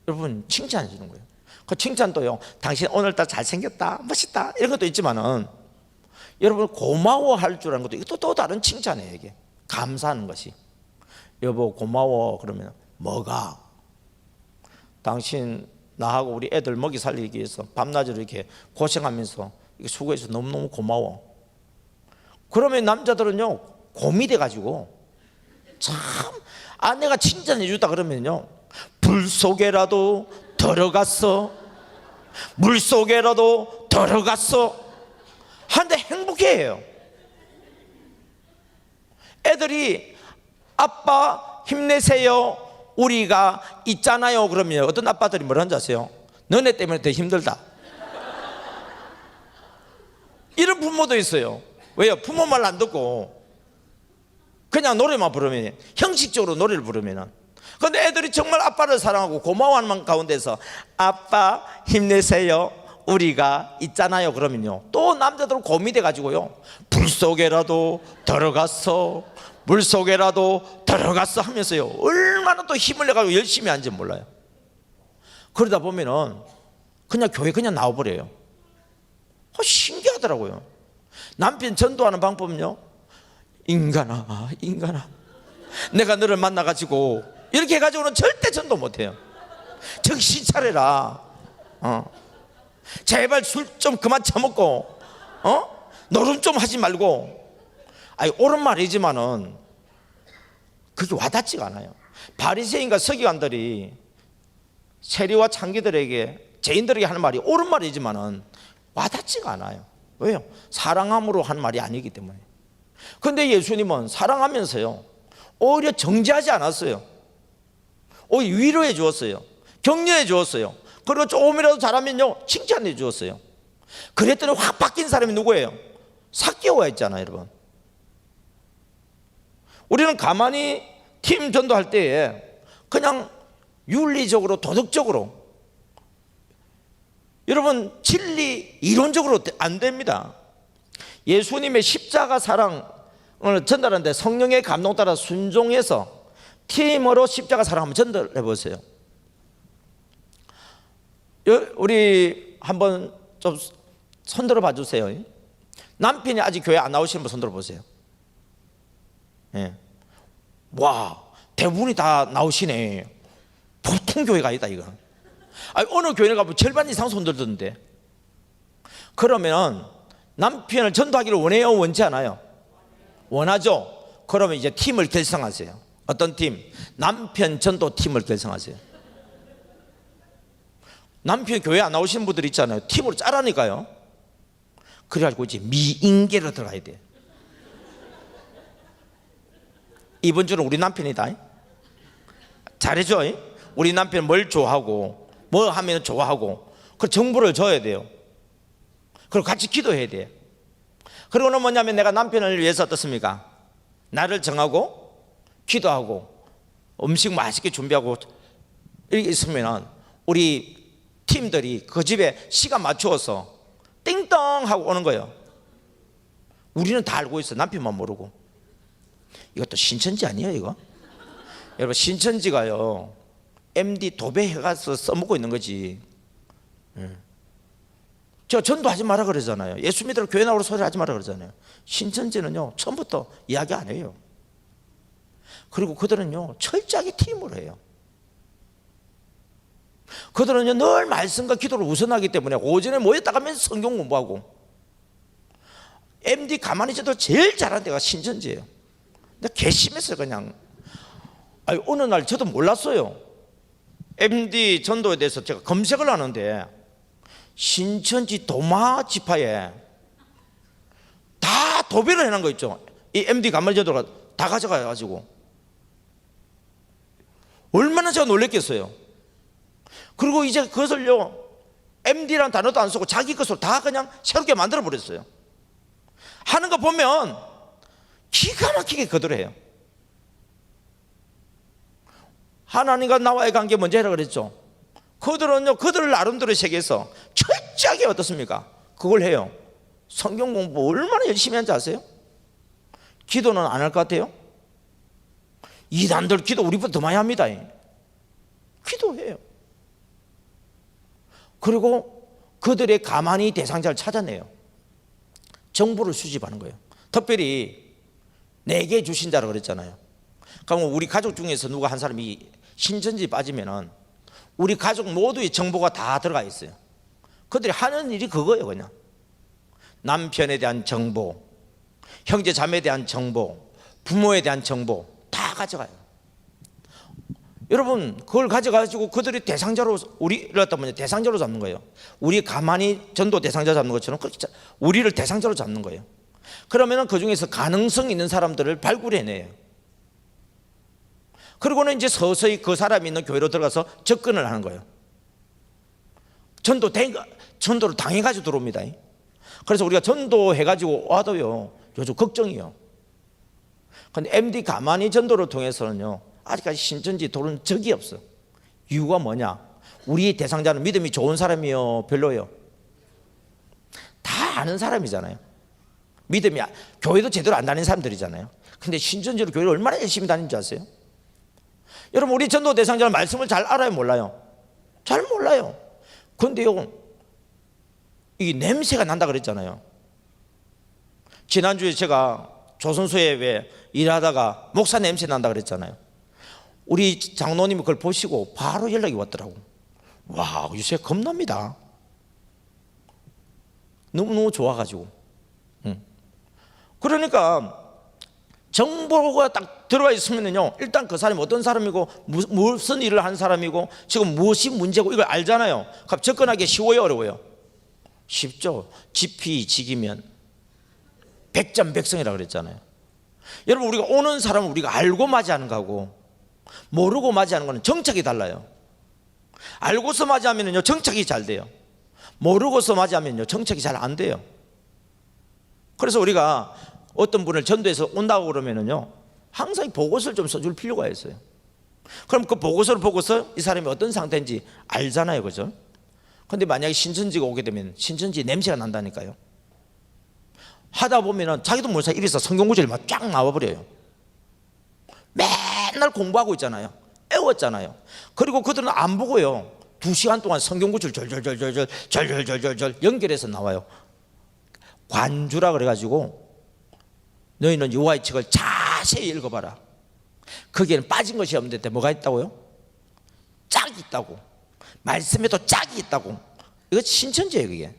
여러분, 칭찬해 주는 거예요. 그 칭찬도요, 당신 오늘따라 잘생겼다, 멋있다, 이런 것도 있지만은, 여러분 고마워할 줄 아는 것도 이것도 또 다른 칭찬이에요. 이게 감사하는 것이. 여보 고마워. 그러면 뭐가? 당신 나하고 우리 애들 먹이 살리기 위해서 밤낮으로 이렇게 고생하면서 이렇게 수고해서 너무너무 고마워. 그러면 남자들은요, 곰이 돼가지고 참 아내가 칭찬해 주다 그러면요, 불 속에라도 들어갔어, 물 속에라도 들어갔어 하는데 행복해해요. 애들이 아빠 힘내세요, 우리가 있잖아요 그러면 어떤 아빠들이 뭐라는지 아세요? 너네 때문에 더 힘들다. 이런 부모도 있어요. 왜요? 부모 말 안 듣고 그냥 노래만 부르면, 형식적으로 노래를 부르면은. 근데 애들이 정말 아빠를 사랑하고 고마워하는 가운데서 아빠 힘내세요, 우리가 있잖아요 그러면요, 또 남자들은 곰이 돼가지고요, 불 속에라도 들어갔어, 물 속에라도 들어갔어 하면서요, 얼마나 또 힘을 내가지고 열심히 하는지 몰라요. 그러다 보면은 그냥 교회 그냥 나와버려요. 신기하더라고요. 남편 전도하는 방법은요, 인간아 인간아 내가 너를 만나가지고 이렇게 해가지고는 절대 전도 못해요. 정신 차려라. 제발 술 좀 그만 처먹고 노름 좀 하지 말고. 아니, 옳은 말이지만은 그게 와닿지가 않아요. 바리새인과 서기관들이 세리와 창기들에게, 죄인들에게 하는 말이 옳은 말이지만은 와닿지가 않아요. 왜요? 사랑함으로 하는 말이 아니기 때문에. 그런데 예수님은 사랑하면서요, 오히려 정죄하지 않았어요. 오히려 위로해 주었어요. 격려해 주었어요. 그리고 조금이라도 잘하면요, 칭찬해 주었어요. 그랬더니 확 바뀐 사람이 누구예요? 삭개오였잖아요. 여러분, 우리는 가만히 팀 전도할 때에 그냥 윤리적으로, 도덕적으로, 여러분 진리 이론적으로 안 됩니다. 예수님의 십자가 사랑을 전달하는데 성령의 감동 따라 순종해서 팀으로 십자가 사랑 한번 전달해 보세요. 우리 한번 좀 손들어 봐 주세요. 남편이 아직 교회 안 나오시는 분 손들어 보세요. 예. 와, 대부분이 다 나오시네. 보통 교회가 아니다 이거. 아니, 어느 교회 가면 절반 이상 손들던데. 그러면 남편을 전도하기를 원해요, 원치 않아요? 원하죠. 그러면 이제 팀을 결성하세요. 어떤 팀? 남편 전도 팀을 결성하세요. 남편 교회 안 나오시는 분들 있잖아요. 팀으로 짜라니까요. 그래가지고 이제 미인계로 들어가야 돼. 이번 주는 우리 남편이다. 잘해줘. 우리 남편 뭘 좋아하고 뭐 하면 좋아하고, 그 정보를 줘야 돼요. 그리고 같이 기도해야 돼. 그리고는 뭐냐면, 내가 남편을 위해서 어떻습니까? 나를 정하고 기도하고 음식 맛있게 준비하고 이렇게 있으면 우리 팀들이 그 집에 시간 맞추어서 띵동 하고 오는 거예요. 우리는 다 알고 있어, 남편만 모르고. 이것도 신천지 아니에요 이거? 여러분, 신천지가요 MD 도배해가서 써먹고 있는 거지. 저 전도하지 마라 그러잖아요. 예수 믿으러 교회 나오러 소리 하지 마라 그러잖아요. 신천지는요 처음부터 이야기 안 해요. 그리고 그들은요 철저하게 팀으로 해요. 그들은요 늘 말씀과 기도를 우선하기 때문에 오전에 모였다 가면 성경 공부하고, MD 가만히 있어도 제일 잘하는 데가 신천지예요. 근데 괘씸했어요. 그냥 어느 날 저도 몰랐어요. MD 전도에 대해서 제가 검색을 하는데 신천지 도마 지파에 다 도배를 해놓은 거 있죠. 이 MD 가만히 전도가 다 가져가가지고 얼마나 제가 놀랬겠어요. 그리고 이제 그것을요 MD라는 단어도 안 쓰고 자기 것으로 다 그냥 새롭게 만들어 버렸어요. 하는 거 보면 기가 막히게 그대로 해요. 하나님과 나와의 관계 먼저 해라 그랬죠. 그들은요 그들을 나름대로 세계에서 철저하게 어떻습니까? 그걸 해요. 성경 공부 얼마나 열심히 하는지 아세요? 기도는 안 할 것 같아요? 이단들 기도 우리보다 더 많이 합니다. 기도해요. 그리고 그들의 가만히 대상자를 찾아내요. 정보를 수집하는 거예요. 특별히 내게 주신 자라고 그랬잖아요. 그럼 우리 가족 중에서 누가 한 사람이 신천지 빠지면은 우리 가족 모두의 정보가 다 들어가 있어요. 그들이 하는 일이 그거예요. 그냥 남편에 대한 정보, 형제 자매에 대한 정보, 부모에 대한 정보 다 가져가요. 여러분 그걸 가져가지고 그들이 대상자로 우리를 갖다 보면 대상자로 잡는 거예요. 우리 가만히 전도 대상자 잡는 것처럼 우리를 대상자로 잡는 거예요. 그러면 그 중에서 가능성 있는 사람들을 발굴해내요. 그리고는 이제 서서히 그 사람이 있는 교회로 들어가서 접근을 하는 거예요. 전도를 당해가지고 들어옵니다. 그래서 우리가 전도해가지고 와도요 요즘 걱정이요. 근데 MD 가만히 전도를 통해서는요 아직까지 신천지 도는 적이 없어. 이유가 뭐냐? 우리 대상자는 믿음이 좋은 사람이요 별로요? 다 아는 사람이잖아요. 믿음이 교회도 제대로 안 다니는 사람들이잖아요. 근데 신천지로 교회를 얼마나 열심히 다니는지 아세요? 여러분 우리 전도 대상자는 말씀을 잘 알아요 몰라요? 잘 몰라요. 근데요 이 냄새가 난다 그랬잖아요. 지난주에 제가 조선소에 왜 일하다가 목사 냄새 난다 그랬잖아요. 우리 장로님이 그걸 보시고 바로 연락이 왔더라고. 와 요새 겁납니다. 너무너무 좋아가지고. 그러니까 정보가 딱 들어가 있으면요 일단 그 사람이 어떤 사람이고 무슨 일을 한 사람이고 지금 무엇이 문제고 이걸 알잖아요. 그럼 접근하기 쉬워요 어려워요? 쉽죠. 지피지기면 백전백승이라고 그랬잖아요. 여러분 우리가 오는 사람은 우리가 알고 맞이하는 거고 모르고 맞이하는 거는 정착이 달라요. 알고서 맞이하면요 정착이 잘 돼요. 모르고서 맞이하면요 정착이 잘 안 돼요. 그래서 우리가 어떤 분을 전도해서 온다고 그러면은요 항상 보고서를 좀 써줄 필요가 있어요. 그럼 그 보고서를 보고서 이 사람이 어떤 상태인지 알잖아요, 그죠? 근데 만약에 신천지가 오게 되면 신천지 냄새가 난다니까요. 하다 보면은 자기도 모르는 사이 입에서 성경 구절이 막 쫙 나와버려요. 맨날 공부하고 있잖아요. 애웠잖아요. 그리고 그들은 안 보고요 2시간 동안 성경 구절 절절절절 연결해서 나와요. 관주라 그래가지고 너희는 여호와의 책을 자세히 읽어봐라. 거기에는 빠진 것이 없는데 뭐가 있다고요? 짝이 있다고. 말씀에도 짝이 있다고. 이거 신천지예요 그게.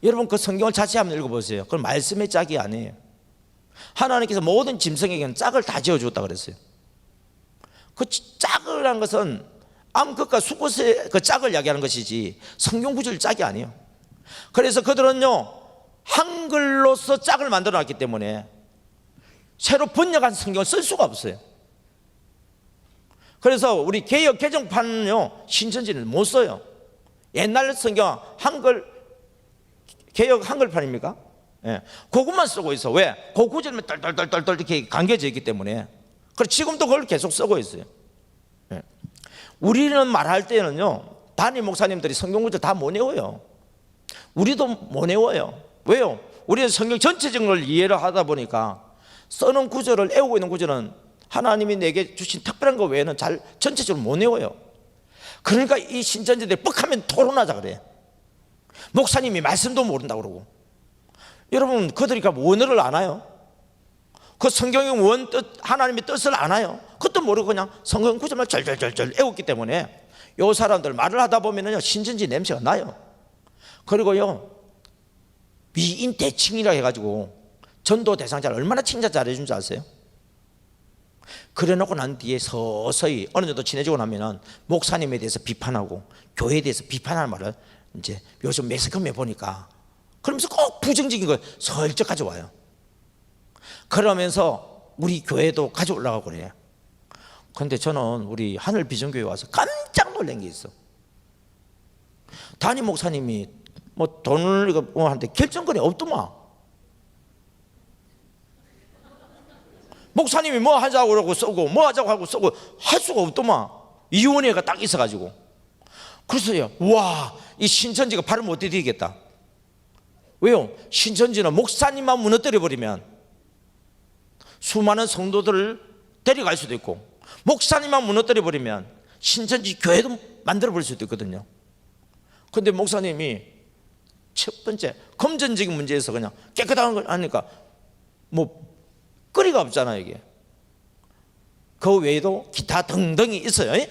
여러분 그 성경을 자세히 한번 읽어보세요. 그건 말씀의 짝이 아니에요. 하나님께서 모든 짐승에게는 짝을 다 지어주었다 그랬어요. 그 짝을 한 것은 암컷과 수컷의 그 짝을 이야기하는 것이지 성경 구절 짝이 아니에요. 그래서 그들은요 한글로서 짝을 만들어 놨기 때문에 새로 번역한 성경을 쓸 수가 없어요. 그래서 우리 개역 개정판은요 신천지는 못 써요. 옛날 성경 한글 개역 한글판입니까? 예, 그것만 쓰고 있어. 왜? 그 구절만 떨떨떨떨 이렇게 감겨져 있기 때문에. 그래서 지금도 그걸 계속 쓰고 있어요. 예. 우리는 말할 때는요 단임 목사님들이 성경 구절 다 못 외워요. 우리도 못 외워요. 왜요? 우리는 성경 전체적인 걸 이해를 하다 보니까 써놓은 구절을 외우고 있는 구절은 하나님이 내게 주신 특별한 거 외에는 잘 전체적으로 못 외워요. 그러니까 이 신천지들이 뻑하면 토론하자 그래. 목사님이 말씀도 모른다고 그러고. 여러분 그들이 원어를 아나요? 그 성경의 원 뜻, 하나님의 뜻을 아나요? 그것도 모르고 그냥 성경 구절만 절절절절 애웠기 때문에 요 사람들 말을 하다 보면요 신천지 냄새가 나요. 그리고요 미인 대칭이라 해가지고 전도 대상자를 얼마나 칭찬 잘해준 줄 아세요? 그래놓고 난 뒤에 서서히 어느 정도 친해지고 나면은 목사님에 대해서 비판하고 교회에 대해서 비판하는 말을 이제 요즘 매스컴에 보니까 그러면서 꼭 부정적인 걸 슬쩍 가져와요. 그러면서 우리 교회도 가져오려고 그래요. 그런데 저는 우리 하늘 비전교회 와서 깜짝 놀란 게 있어. 담임 목사님이 뭐 돈을 이거 하는데 결정권이 없더만. 목사님이 뭐 하자고 그러고 쓰고 뭐 하자고 하고 쓰고 할 수가 없더만. 위원회가 딱 있어가지고. 그래서요, 와, 이 신천지가 발을 못 디디겠다. 왜요? 신천지는 목사님만 무너뜨려 버리면 수많은 성도들을 데려갈 수도 있고, 목사님만 무너뜨려 버리면 신천지 교회도 만들어 버릴 수도 있거든요. 그런데 목사님이 첫 번째 금전적인 문제에서 그냥 깨끗한 걸 하니까 뭐 거리가 없잖아요. 이게 그 외에도 기타 등등이 있어요.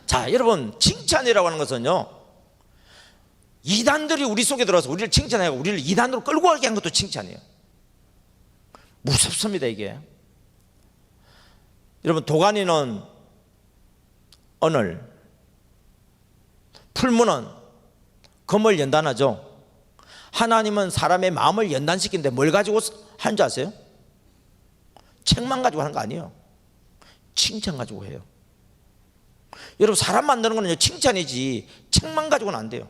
자, 여러분, 칭찬이라고 하는 것은요 이단들이 우리 속에 들어와서 우리를 칭찬하고 우리를 이단으로 끌고 가게 한 것도 칭찬이에요. 무섭습니다. 이게 여러분, 도가니는 언을, 풀무는 검을 연단하죠. 하나님은 사람의 마음을 연단시키는데 뭘 가지고 하는 줄 아세요? 책만 가지고 하는 거 아니에요. 칭찬 가지고 해요. 여러분, 사람 만드는 거는 칭찬이지 책만 가지고는 안 돼요.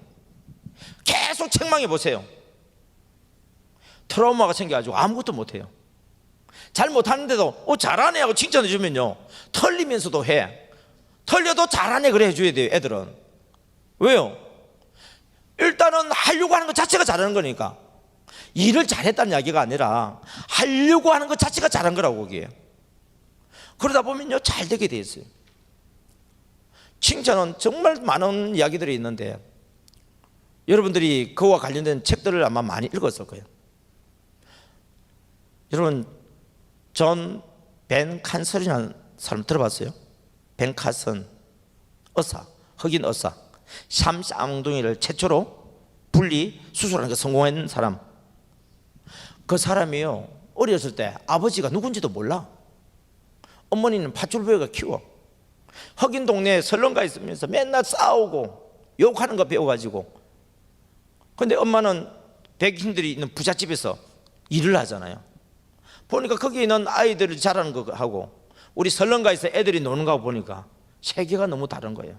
계속 책망해 보세요. 트라우마가 생겨가지고 아무것도 못해요. 잘 못하는데도 잘하네 하고 칭찬해 주면요 털리면서도 해. 털려도 잘하네 그래 해줘야 돼요. 애들은. 왜요? 일단은 하려고 하는 것 자체가 잘하는 거니까. 일을 잘했다는 이야기가 아니라 하려고 하는 것 자체가 잘한 거라고. 거기에 그러다 보면요 잘 되게 돼 있어요. 칭찬은 정말 많은 이야기들이 있는데 여러분들이 그와 관련된 책들을 아마 많이 읽었을 거예요. 여러분, 존 벤 칸설이라는 사람 들어봤어요? 벤 칸설 의사, 흑인 의사, 샴쌍둥이를 최초로 분리 수술하는 게 성공한 사람. 그 사람이요 어렸을 때 아버지가 누군지도 몰라. 어머니는 팥줄부위가 키워. 흑인 동네에 설렁가 있으면서 맨날 싸우고 욕하는 거 배워가지고. 근데 엄마는 백인들이 있는 부잣집에서 일을 하잖아요. 보니까 거기 있는 아이들을 자라는 거 하고 우리 설렁가에서 애들이 노는 거 보니까 세계가 너무 다른 거예요.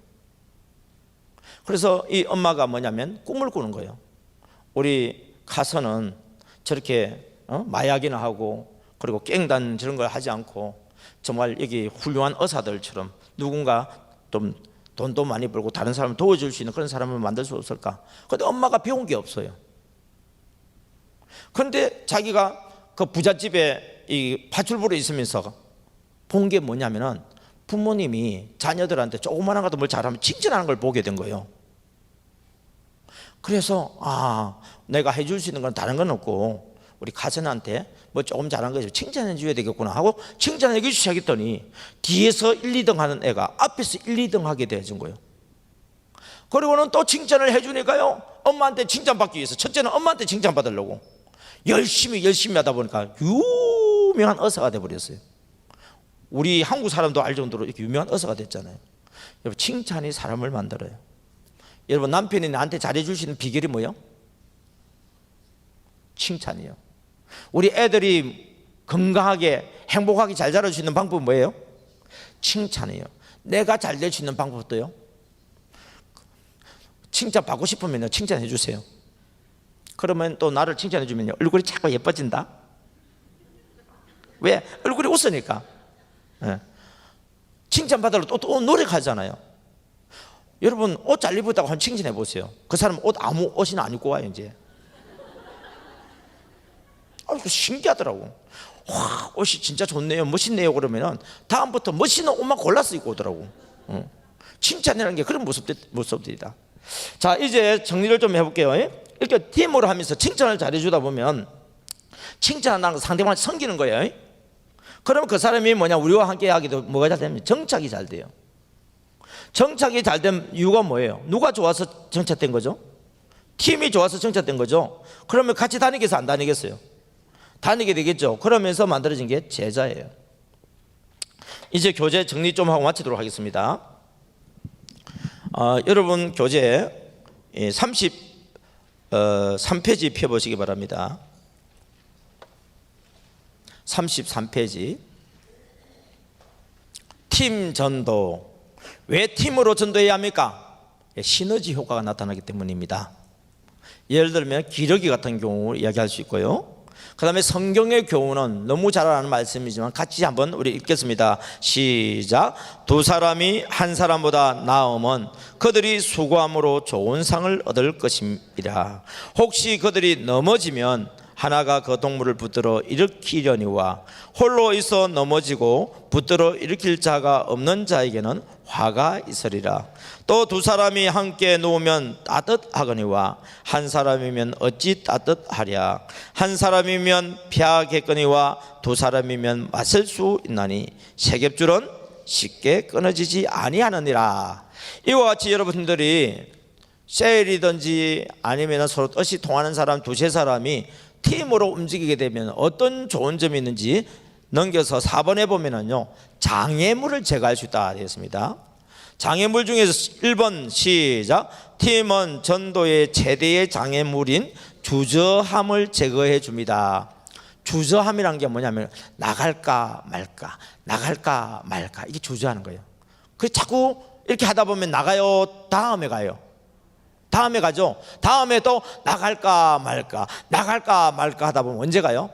그래서 이 엄마가 뭐냐면 꿈을 꾸는 거예요. 우리 가서는 저렇게 마약이나 하고 그리고 깽단 저런 걸 하지 않고 정말 여기 훌륭한 의사들처럼 누군가 좀 돈도 많이 벌고 다른 사람을 도와줄 수 있는 그런 사람을 만들 수 없을까? 근데 엄마가 배운 게 없어요. 그런데 자기가 그 부잣집에 이 팥줄부로 있으면서 본 게 뭐냐면은 부모님이 자녀들한테 조그만한 것도 뭘 잘하면 칭찬하는 걸 보게 된 거예요. 그래서 내가 해줄 수 있는 건 다른 건 없고 우리 가선한테 뭐 조금 잘한 거 있으면 칭찬해 줘야 되겠구나 하고 칭찬해 주기 시작했더니 뒤에서 1, 2등 하는 애가 앞에서 1, 2등 하게 돼준 거예요. 그리고는 또 칭찬을 해주니까요 엄마한테 칭찬받기 위해서 첫째는 엄마한테 칭찬받으려고 열심히 하다 보니까 유명한 의사가 돼버렸어요. 우리 한국 사람도 알 정도로 이렇게 유명한 의사가 됐잖아요. 여러분, 칭찬이 사람을 만들어요. 여러분, 남편이 나한테 잘해줄 수 있는 비결이 뭐예요? 칭찬이요. 우리 애들이 건강하게 행복하게 잘 자랄 수 있는 방법은 뭐예요? 칭찬이에요. 내가 잘 될 수 있는 방법도요 칭찬 받고 싶으면 칭찬해 주세요. 그러면 또 나를 칭찬해 주면 얼굴이 자꾸 예뻐진다. 왜? 얼굴이 웃으니까. 칭찬 받으러 또 노력하잖아요. 여러분, 옷 잘 입었다고 한번 칭찬해 보세요. 그 사람 아무 옷이나 안 입고 와요 이제. 신기하더라고. 와, 옷이 진짜 좋네요, 멋있네요. 그러면은 다음부터 멋있는 옷만 골라서 입고 오더라고. 칭찬이라는 게 그런 모습들이다. 자, 이제 정리를 좀 해볼게요. 이렇게 팀으로 하면서 칭찬을 잘해주다 보면 칭찬한다는 건 상대방을 섬기는 거예요. 그러면 그 사람이 뭐냐, 우리와 함께 하기도 뭐가 잘 되면 정착이 잘 돼요. 정착이 잘 된 이유가 뭐예요? 누가 좋아서 정착된 거죠? 팀이 좋아서 정착된 거죠. 그러면 같이 다니겠어요, 안 다니겠어요? 다니게 되겠죠. 그러면서 만들어진 게 제자예요. 이제 교재 정리 좀 하고 마치도록 하겠습니다. 여러분 교재 33페이지 펴보시기 바랍니다. 33페이지. 팀 전도. 왜 팀으로 전도해야 합니까? 시너지 효과가 나타나기 때문입니다. 예를 들면 기러기 같은 경우 이야기할 수 있고요. 그 다음에 성경의 교훈은 너무 잘 아는 말씀이지만 같이 한번 우리 읽겠습니다. 시작. 두 사람이 한 사람보다 나으면 그들이 수고함으로 좋은 상을 얻을 것입니다. 혹시 그들이 넘어지면 하나가 그 동물을 붙들어 일으키려니와 홀로 있어 넘어지고 붙들어 일으킬 자가 없는 자에게는 화가 있으리라. 또 두 사람이 함께 누우면 따뜻하거니와 한 사람이면 어찌 따뜻하랴. 한 사람이면 피하겠거니와 두 사람이면 맞설 수 있나니 세겹줄은 쉽게 끊어지지 아니하느니라. 이와 같이 여러분들이 세일이든지 아니면 서로 뜻이 통하는 사람 두세 사람이 팀으로 움직이게 되면 어떤 좋은 점이 있는지 넘겨서 4번에 보면은요, 장애물을 제거할 수 있다 되었습니다. 장애물 중에서 1번 시작. 팀은 전도의 최대의 장애물인 주저함을 제거해 줍니다. 주저함이란 게 뭐냐면 나갈까 말까 나갈까 말까, 이게 주저하는 거예요. 그래서 자꾸 이렇게 하다 보면 나가요, 다음에 가요, 다음에 가죠. 다음에 또 나갈까 말까 나갈까 말까 하다 보면 언제 가요?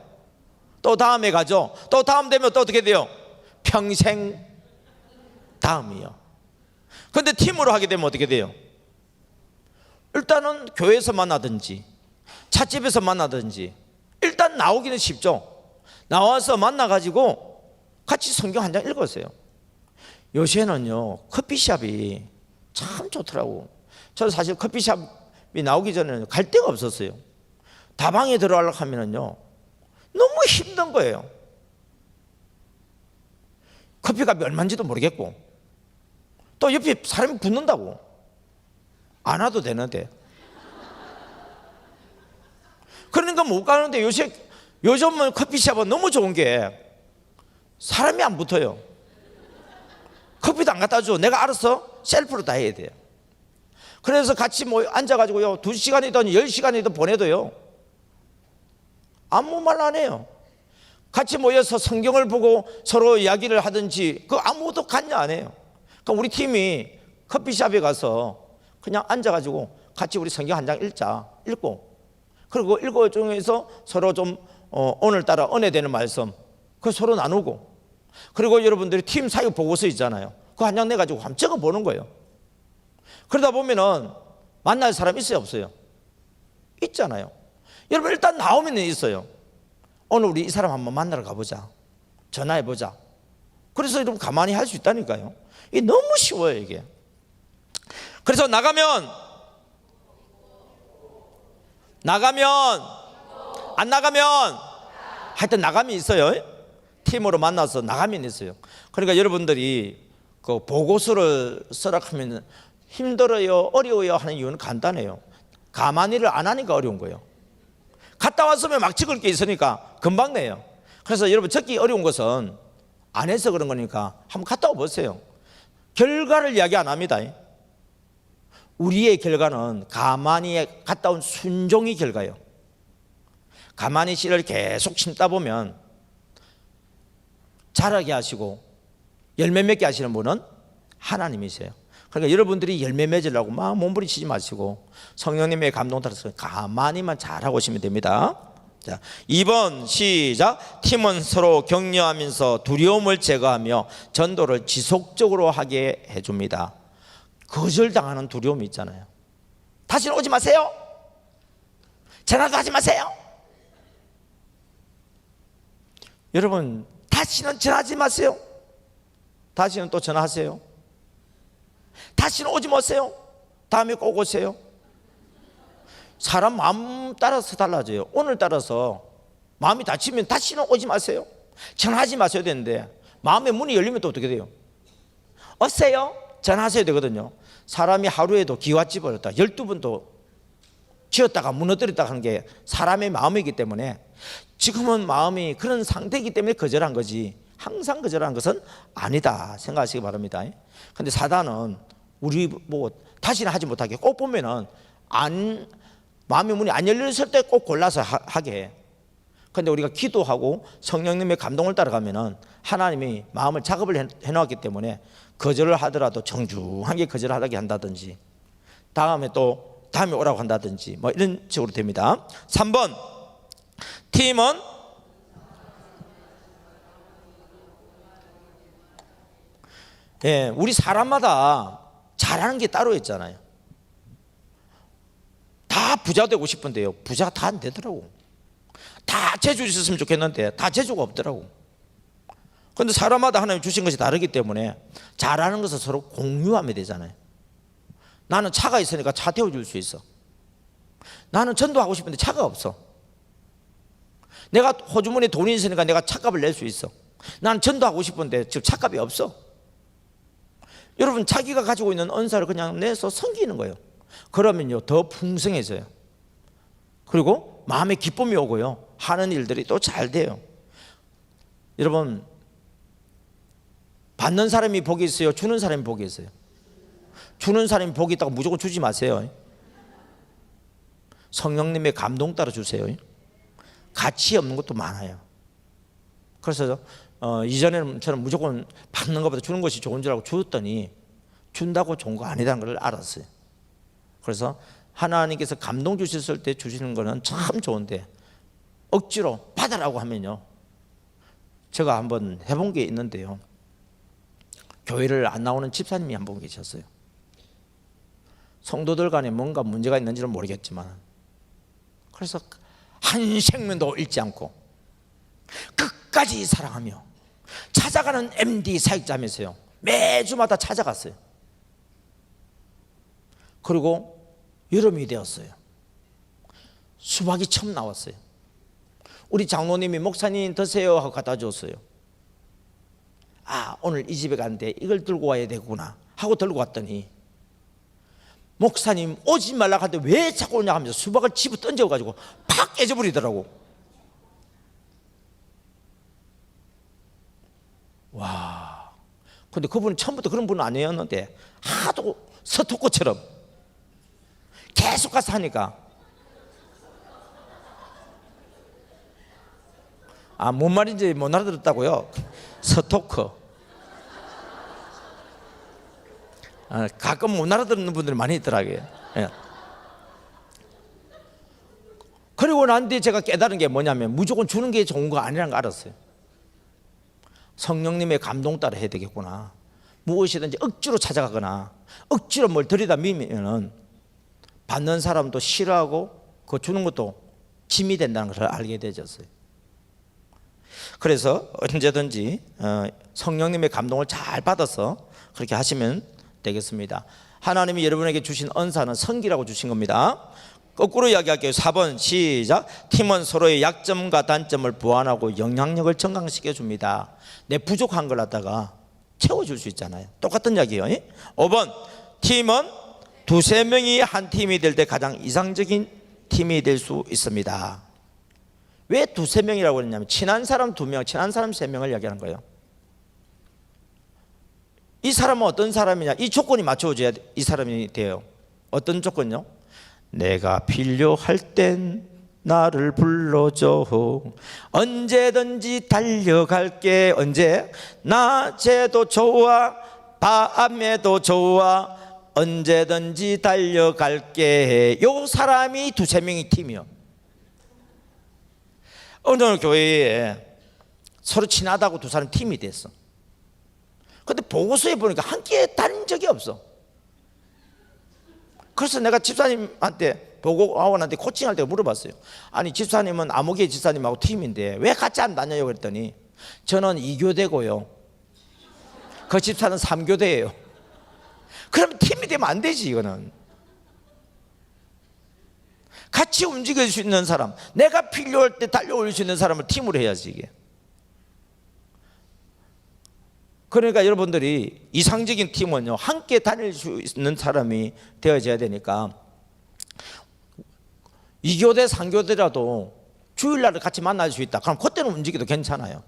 또 다음에 가죠. 또 다음 되면 또 어떻게 돼요? 평생 다음이요. 근데 팀으로 하게 되면 어떻게 돼요? 일단은 교회에서 만나든지 찻집에서 만나든지 일단 나오기는 쉽죠. 나와서 만나가지고 같이 성경 한 장 읽었어요. 요새는요 커피숍이 참 좋더라고. 저는 사실 커피숍이 나오기 전에는 갈 데가 없었어요. 다방에 들어가려고 하면은요 너무 힘든 거예요. 커피값이 얼마인지도 모르겠고 또 옆에 사람이 붙는다고. 안 와도 되는데. 그러니까 못 가는데 요즘은 커피숍은 너무 좋은 게 사람이 안 붙어요. 커피도 안 갖다 줘. 내가 알아서 셀프로 다 해야 돼요. 그래서 같이 뭐 앉아가지고요 2시간이든 10시간이든 보내도요 아무 말 안 해요. 같이 모여서 성경을 보고 서로 이야기를 하든지 그 아무것도 관여 안 해요. 그러니까 우리 팀이 커피숍에 가서 그냥 앉아가지고 같이 우리 성경 한 장 읽고 그리고 읽어 중에서 서로 좀 오늘따라 은혜되는 말씀 그 서로 나누고, 그리고 여러분들이 팀 사역 보고서 있잖아요. 그 한 장 내가지고 한번 적어 보는 거예요. 그러다 보면은 만날 사람 있어요 없어요? 있잖아요. 여러분 일단 나오면 있어요. 오늘 우리 이 사람 한번 만나러 가보자, 전화해보자. 그래서 여러분 가만히 할 수 있다니까요. 이게 너무 쉬워요 이게. 그래서 나가면 안 나가면 하여튼 나가면 있어요. 팀으로 만나서 나가면 있어요. 그러니까 여러분들이 그 보고서를 쓰라 하면 힘들어요 어려워요 하는 이유는 간단해요. 가만히를 안 하니까 어려운 거예요. 갔다 왔으면 막 찍을 게 있으니까 금방 내요. 그래서 여러분 적기 어려운 것은 안 해서 그런 거니까 한번 갔다 와 보세요. 결과를 이야기 안 합니다. 우리의 결과는 가만히 갔다 온 순종이 결과예요. 가만히 씨를 계속 심다 보면 자라게 하시고 열매 맺게 하시는 분은 하나님이세요. 그러니까 여러분들이 열매 맺으려고 막 몸부림치지 마시고 성령님의 감동 따라서 가만히만 잘하고 오시면 됩니다. 자, 2번 시작. 팀은 서로 격려하면서 두려움을 제거하며 전도를 지속적으로 하게 해줍니다. 거절당하는 두려움이 있잖아요. 다시는 오지 마세요. 전화도 하지 마세요. 여러분 다시는 전화하지 마세요. 다시는 또 전화하세요. 다시는 오지 마세요. 다음에 꼭 오세요. 사람 마음 따라서 달라져요. 오늘 따라서 마음이 닫히면 다시는 오지 마세요. 전화하지 마셔야 되는데 마음의 문이 열리면 또 어떻게 돼요? 오세요? 전화하셔야 되거든요. 사람이 하루에도 기와집 어렸다 12번도 지었다가 무너뜨렸다 하는 게 사람의 마음이기 때문에 지금은 마음이 그런 상태이기 때문에 거절한 거지 항상 거절한 것은 아니다 생각하시기 바랍니다. 근데 사단은 우리 뭐 다시는 하지 못하게 꼭 보면은 마음의 문이 안 열렸을 때 꼭 골라서 하게 해. 근데 우리가 기도하고 성령님의 감동을 따라가면은 하나님이 마음을 작업을 해놓았기 때문에 거절을 하더라도 정중하게 거절하게 한다든지 다음에 오라고 한다든지 뭐 이런 식으로 됩니다. 3번 팀은 우리 사람마다 잘하는 게 따로 있잖아요. 다 부자 되고 싶은데요 부자가 다 안 되더라고. 다 재주 있었으면 좋겠는데 다 재주가 없더라고. 그런데 사람마다 하나님 주신 것이 다르기 때문에 잘하는 것을 서로 공유하면 되잖아요. 나는 차가 있으니까 차 태워줄 수 있어. 나는 전도하고 싶은데 차가 없어. 내가 호주머니에 돈이 있으니까 내가 차값을 낼 수 있어. 나는 전도하고 싶은데 지금 차값이 없어. 여러분 자기가 가지고 있는 은사를 그냥 내서 섬기는 거예요. 그러면요 더 풍성해져요. 그리고 마음에 기쁨이 오고요 하는 일들이 또 잘 돼요. 여러분 받는 사람이 복이 있어요 주는 사람이 복이 있어요? 주는 사람이 복이 있다고 무조건 주지 마세요. 성령님의 감동 따라 주세요. 가치 없는 것도 많아요. 그래서 이전에는 저는 무조건 받는 것보다 주는 것이 좋은 줄 알고 주었더니 준다고 좋은 거 아니라는 걸 알았어요. 그래서 하나님께서 감동 주셨을 때 주시는 거는 참 좋은데 억지로 받으라고 하면요 제가 한번 해본 게 있는데요 교회를 안 나오는 집사님이 한 분 계셨어요. 성도들 간에 뭔가 문제가 있는지는 모르겠지만 그래서 한 생명도 잃지 않고 끝까지 사랑하며 찾아가는 MD 사역자면서요 매주마다 찾아갔어요. 그리고 여름이 되었어요. 수박이 처음 나왔어요. 우리 장로님이 목사님 드세요 하고 갖다 줬어요. 아 오늘 이 집에 가는데 이걸 들고 와야 되구나 하고 들고 왔더니 목사님 오지 말라고 하는데 왜 자꾸 오냐 하면서 수박을 집어 던져가지고 팍 깨져버리더라고. 와 근데 그분은 처음부터 그런 분은 아니었는데 하도 서토코처럼 계속 가서 하니까 뭔 말인지 못 알아들었다고요? 서토커 가끔 못 알아듣는 분들이 많이 있더라고요. 그리고 난 뒤에 제가 깨달은 게 뭐냐면 무조건 주는 게 좋은 거 아니라는 걸 알았어요. 성령님의 감동 따라 해야 되겠구나. 무엇이든지 억지로 찾아가거나 억지로 뭘 들이다 미면은 받는 사람도 싫어하고 그 주는 것도 짐이 된다는 것을 알게 되었어요. 그래서 언제든지 성령님의 감동을 잘 받아서 그렇게 하시면 되겠습니다. 하나님이 여러분에게 주신 은사는 선기라고 주신 겁니다. 거꾸로 이야기할게요. 4번 시작. 팀은 서로의 약점과 단점을 보완하고 영향력을 증강시켜 줍니다. 내 부족한 걸 갖다가 채워줄 수 있잖아요. 똑같은 이야기예요. 5번 팀은 두세 명이 한 팀이 될 때 가장 이상적인 팀이 될 수 있습니다. 왜 두세 명이라고 그랬냐면 친한 사람 2명, 친한 사람 3명을 이야기하는 거예요. 이 사람은 어떤 사람이냐, 이 조건이 맞춰져야 이 사람이 돼요. 어떤 조건요? 내가 필요할 땐 나를 불러줘. 언제든지 달려갈게. 언제? 낮에도 좋아 밤에도 좋아 언제든지 달려갈게. 요 사람이 두세 명이 팀이요. 어느 교회에 서로 친하다고 두 사람 팀이 됐어. 근데 보고서에 보니까 함께 다닌 적이 없어. 그래서 내가 집사님한테 보고원한테 코칭할 때 물어봤어요. 아니 집사님은 아무개 집사님하고 팀인데 왜 같이 안 다녀요? 그랬더니 저는 2교대고요 그 집사는 3교대예요. 그럼 팀이 되면 안 되지. 이거는 같이 움직일 수 있는 사람, 내가 필요할 때 달려올 수 있는 사람을 팀으로 해야지 이게. 그러니까 여러분들이 이상적인 팀은요, 함께 다닐 수 있는 사람이 되어져야 되니까 2교대 3교대라도 주일날 같이 만날 수 있다. 그럼 그때는 움직여도 괜찮아요.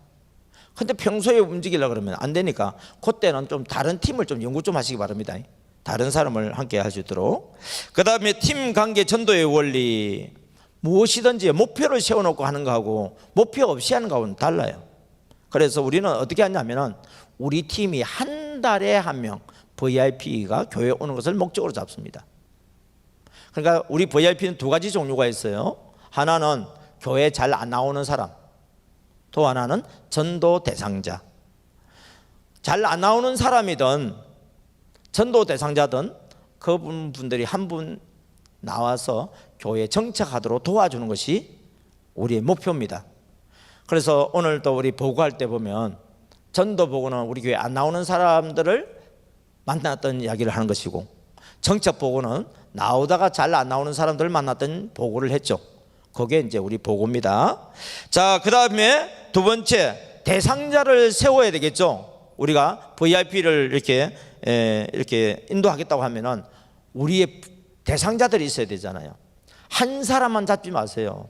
근데 평소에 움직이려고 그러면 안 되니까 그때는 좀 다른 팀을 좀 연구 좀 하시기 바랍니다. 다른 사람을 함께 할 수 있도록. 그 다음에 팀 관계 전도의 원리, 무엇이든지 목표를 세워놓고 하는 거하고 목표 없이 하는 거하고는 달라요. 그래서 우리는 어떻게 하냐면은 우리 팀이 한 달에 한 명 VIP가 교회에 오는 것을 목적으로 잡습니다. 그러니까 우리 VIP는 두 가지 종류가 있어요. 하나는 교회 잘 안 나오는 사람, 또 하나는 전도 대상자. 잘 안 나오는 사람이든 전도 대상자든 그분들이 한 분 나와서 교회에 정착하도록 도와주는 것이 우리의 목표입니다. 그래서 오늘도 우리 보고할 때 보면 전도 보고는 우리 교회 안 나오는 사람들을 만났던 이야기를 하는 것이고, 정착 보고는 나오다가 잘 안 나오는 사람들을 만났던 보고를 했죠. 그게 이제 우리 보고입니다. 자, 그 다음에 두 번째, 대상자를 세워야 되겠죠. 우리가 VIP를 이렇게 인도하겠다고 하면은 우리의 대상자들이 있어야 되잖아요. 한 사람만 잡지 마세요.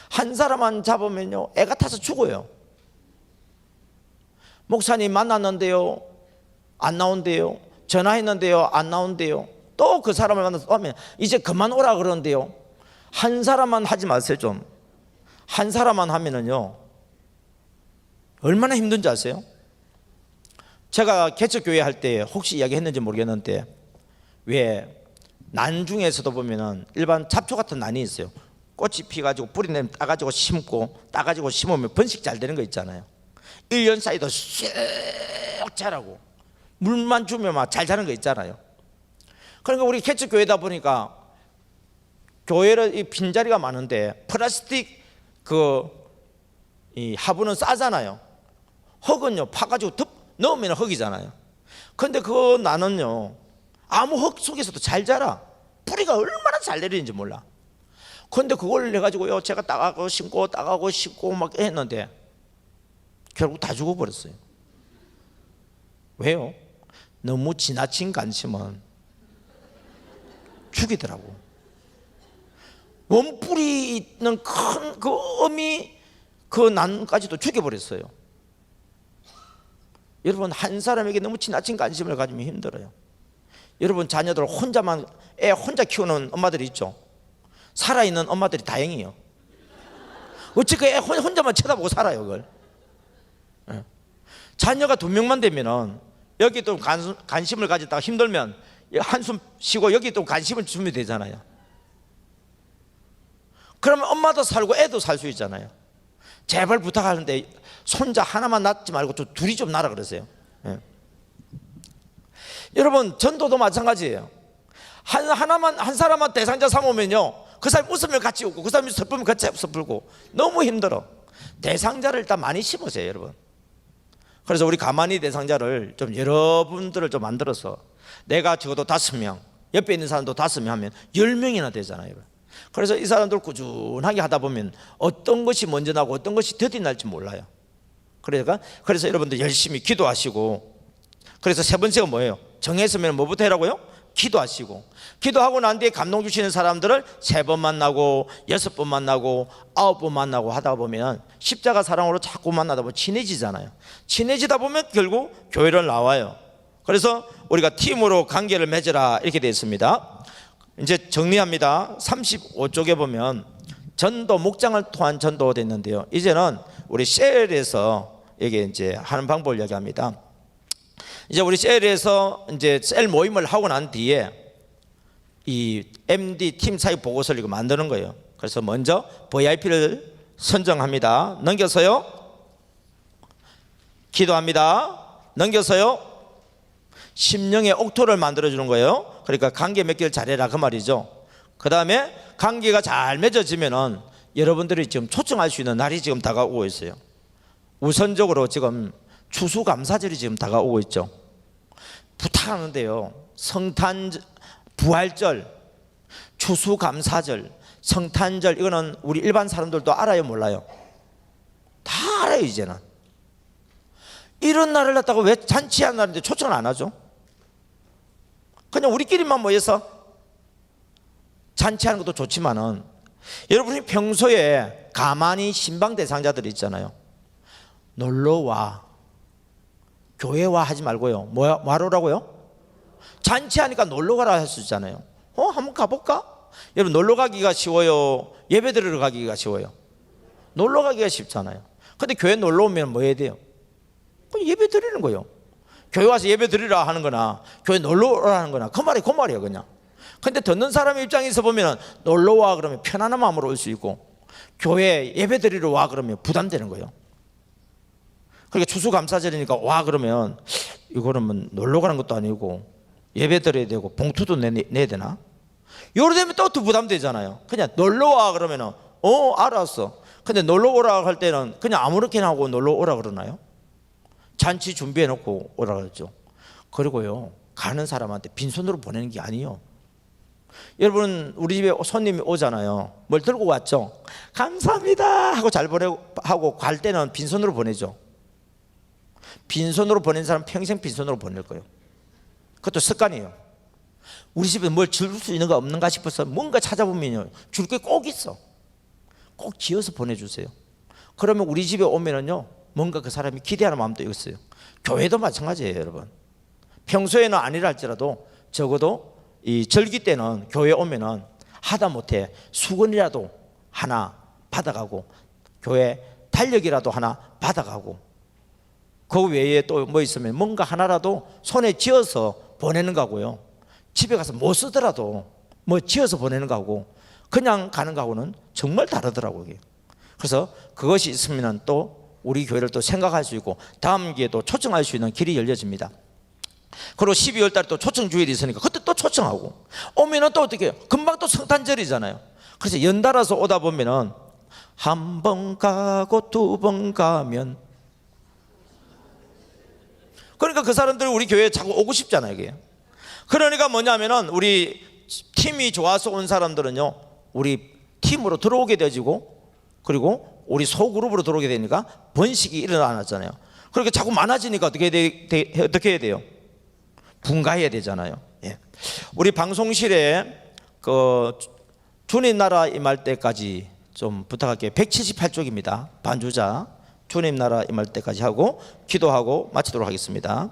한 사람만 잡으면요, 애가 타서 죽어요. 목사님 만났는데요, 안 나온대요. 전화했는데요, 안 나온대요. 또 그 사람을 만나서 오면 이제 그만 오라 그러는데요. 한 사람만 하지 마세요. 좀 한 사람만 하면은요 얼마나 힘든지 아세요? 제가 개척교회 할 때 혹시 이야기했는지 모르겠는데, 왜 난 중에서도 보면은 일반 잡초 같은 난이 있어요. 꽃이 피가지고 뿌리 내면 따가지고 심고, 따가지고 심으면 번식 잘 되는 거 있잖아요. 1년 사이도 쑥 자라고 물만 주면 막 잘 자는 거 있잖아요. 그러니까 우리 개척교회다 보니까 교회를 이 빈자리가 많은데 플라스틱 이 화분은 싸잖아요. 흙은요 파가지고 넣으면 흙이잖아요. 근데 그 나는요 아무 흙 속에서도 잘 자라. 뿌리가 얼마나 잘 내리는지 몰라. 근데 그걸 해가지고요 제가 따가고 심고 따가고 심고 막 했는데 결국 다 죽어버렸어요. 왜요? 너무 지나친 관심은 죽이더라고. 원뿌리 있는 큰 그 어미 그 난까지도 죽여버렸어요. 여러분, 한 사람에게 너무 지나친 관심을 가지면 힘들어요. 여러분, 자녀들 애 혼자 키우는 엄마들이 있죠. 살아있는 엄마들이 다행이에요. 어찌 그 애 혼자만 쳐다보고 살아요 그걸. 자녀가 2명만 되면은 여기 또 관심을 가졌다가 힘들면 한숨 쉬고 여기 또 관심을 주면 되잖아요. 그러면 엄마도 살고 애도 살 수 있잖아요. 제발 부탁하는데 손자 하나만 낳지 말고 둘이 좀 낳으라 그러세요. 여러분, 전도도 마찬가지예요. 한 사람만 대상자 삼으면요 그 사람이 웃으면 같이 웃고 그 사람이 슬프면 같이 슬프고 너무 힘들어. 대상자를 일단 많이 심으세요 여러분. 그래서 우리 가만히 대상자를 좀 여러분들을 좀 만들어서, 내가 적어도 5명, 옆에 있는 사람도 5명 하면 10명이나 되잖아요. 그래서 이 사람들 꾸준하게 하다 보면 어떤 것이 먼저 나고 어떤 것이 더디 날지 몰라요. 그래서 여러분들 열심히 기도하시고, 그래서 세 번째가 뭐예요? 정했으면 뭐부터 해라고요? 기도하시고, 기도하고 난 뒤에 감동 주시는 사람들을 3번 만나고 6번 만나고 9번 만나고 하다 보면 십자가 사랑으로 자꾸 만나다 보면 친해지잖아요. 친해지다 보면 결국 교회를 나와요. 그래서 우리가 팀으로 관계를 맺으라 이렇게 되어 있습니다. 이제 정리합니다. 35쪽에 보면 전도, 목장을 통한 전도가 됐는데요, 이제는 우리 셀에서 이게 이제 하는 방법을 이야기합니다. 이제 우리 셀에서 이제 셀 모임을 하고 난 뒤에 이 MD 팀 사역 보고서를 이거 만드는 거예요. 그래서 먼저 VIP를 선정합니다. 넘겨서요 기도합니다. 넘겨서요 심령의 옥토를 만들어주는 거예요. 그러니까 관계 맺기를 잘해라 그 말이죠. 그 다음에 관계가 잘 맺어지면은 여러분들이 지금 초청할 수 있는 날이 지금 다가오고 있어요. 우선적으로 지금 추수감사절이 지금 다가오고 있죠. 부탁하는데요, 성탄, 부활절, 추수감사절, 성탄절 이거는 우리 일반 사람들도 알아요, 몰라요? 다 알아요. 이제는 이런 날을 갖다가 왜 잔치한 날인데 초청을 안 하죠? 그냥 우리끼리만 모여서 잔치하는 것도 좋지만은, 여러분이 평소에 가만히 신방 대상자들이 있잖아요. 놀러와, 교회와 하지 말고요. 뭐하러 오라고요? 잔치하니까 놀러가라 할 수 있잖아요. 한번 가볼까? 여러분, 놀러가기가 쉬워요, 예배 드리러 가기가 쉬워요? 놀러가기가 쉽잖아요. 근데 교회 놀러 오면 뭐 해야 돼요? 그냥 예배 드리는 거예요. 교회 와서 예배 드리라 하는 거나 교회 놀러 오라는 거나 그 말이에요 그냥. 근데 듣는 사람의 입장에서 보면 놀러 와 그러면 편안한 마음으로 올 수 있고, 교회 예배 드리러 와 그러면 부담되는 거예요. 그러니까 추수감사절이니까 와 그러면 이거는 뭐 놀러 가는 것도 아니고 예배 드려야 되고 봉투도 내야 되나? 요러 되면 또 부담되잖아요. 그냥 놀러 와 그러면은 알았어. 근데 놀러 오라 할 때는 그냥 아무렇게나 하고 놀러 오라 그러나요? 잔치 준비해 놓고 오라 그러죠. 그리고요, 가는 사람한테 빈손으로 보내는 게 아니에요. 여러분, 우리 집에 손님이 오잖아요. 뭘 들고 왔죠? 감사합니다 하고 잘 보내고 하고 갈 때는 빈손으로 보내죠. 빈손으로 보낸 사람 평생 빈손으로 보낼 거예요. 그것도 습관이에요. 우리 집에 뭘 줄 수 있는 거 없는가 싶어서 뭔가 찾아보면요, 줄 게 꼭 있어. 꼭 지어서 보내주세요. 그러면 우리 집에 오면은요, 뭔가 그 사람이 기대하는 마음도 있어요. 교회도 마찬가지예요, 여러분. 평소에는 아니라 할지라도 적어도 이 절기 때는 교회 오면은 하다못해 수건이라도 하나 받아가고, 교회 달력이라도 하나 받아가고, 그 외에 또 뭐 있으면 뭔가 하나라도 손에 쥐어서 보내는 거고요. 집에 가서 못 쓰더라도 뭐 쥐어서 보내는 거고, 그냥 가는 거하고는 정말 다르더라고요. 그래서 그것이 있으면 또 우리 교회를 또 생각할 수 있고 다음 기회도 초청할 수 있는 길이 열려집니다. 그리고 12월 달에 또 초청 주일이 있으니까 그때 또 초청하고 오면은 또 어떻게 해요? 금방 또 성탄절이잖아요. 그래서 연달아서 오다 보면은 한 번 가고 두 번 가면, 그러니까 그 사람들이 우리 교회에 자꾸 오고 싶잖아요, 이게. 그러니까 뭐냐면은 우리 팀이 좋아서 온 사람들은요, 우리 팀으로 들어오게 되지고, 그리고 우리 소그룹으로 들어오게 되니까 번식이 일어나잖아요. 그렇게 자꾸 많아지니까 어떻게 해야 돼요? 분가해야 되잖아요. 예. 우리 방송실에 그 주님 나라 임할 때까지 좀 부탁할게요. 178쪽입니다. 반주자 주님 나라 임할 때까지 하고 기도하고 마치도록 하겠습니다.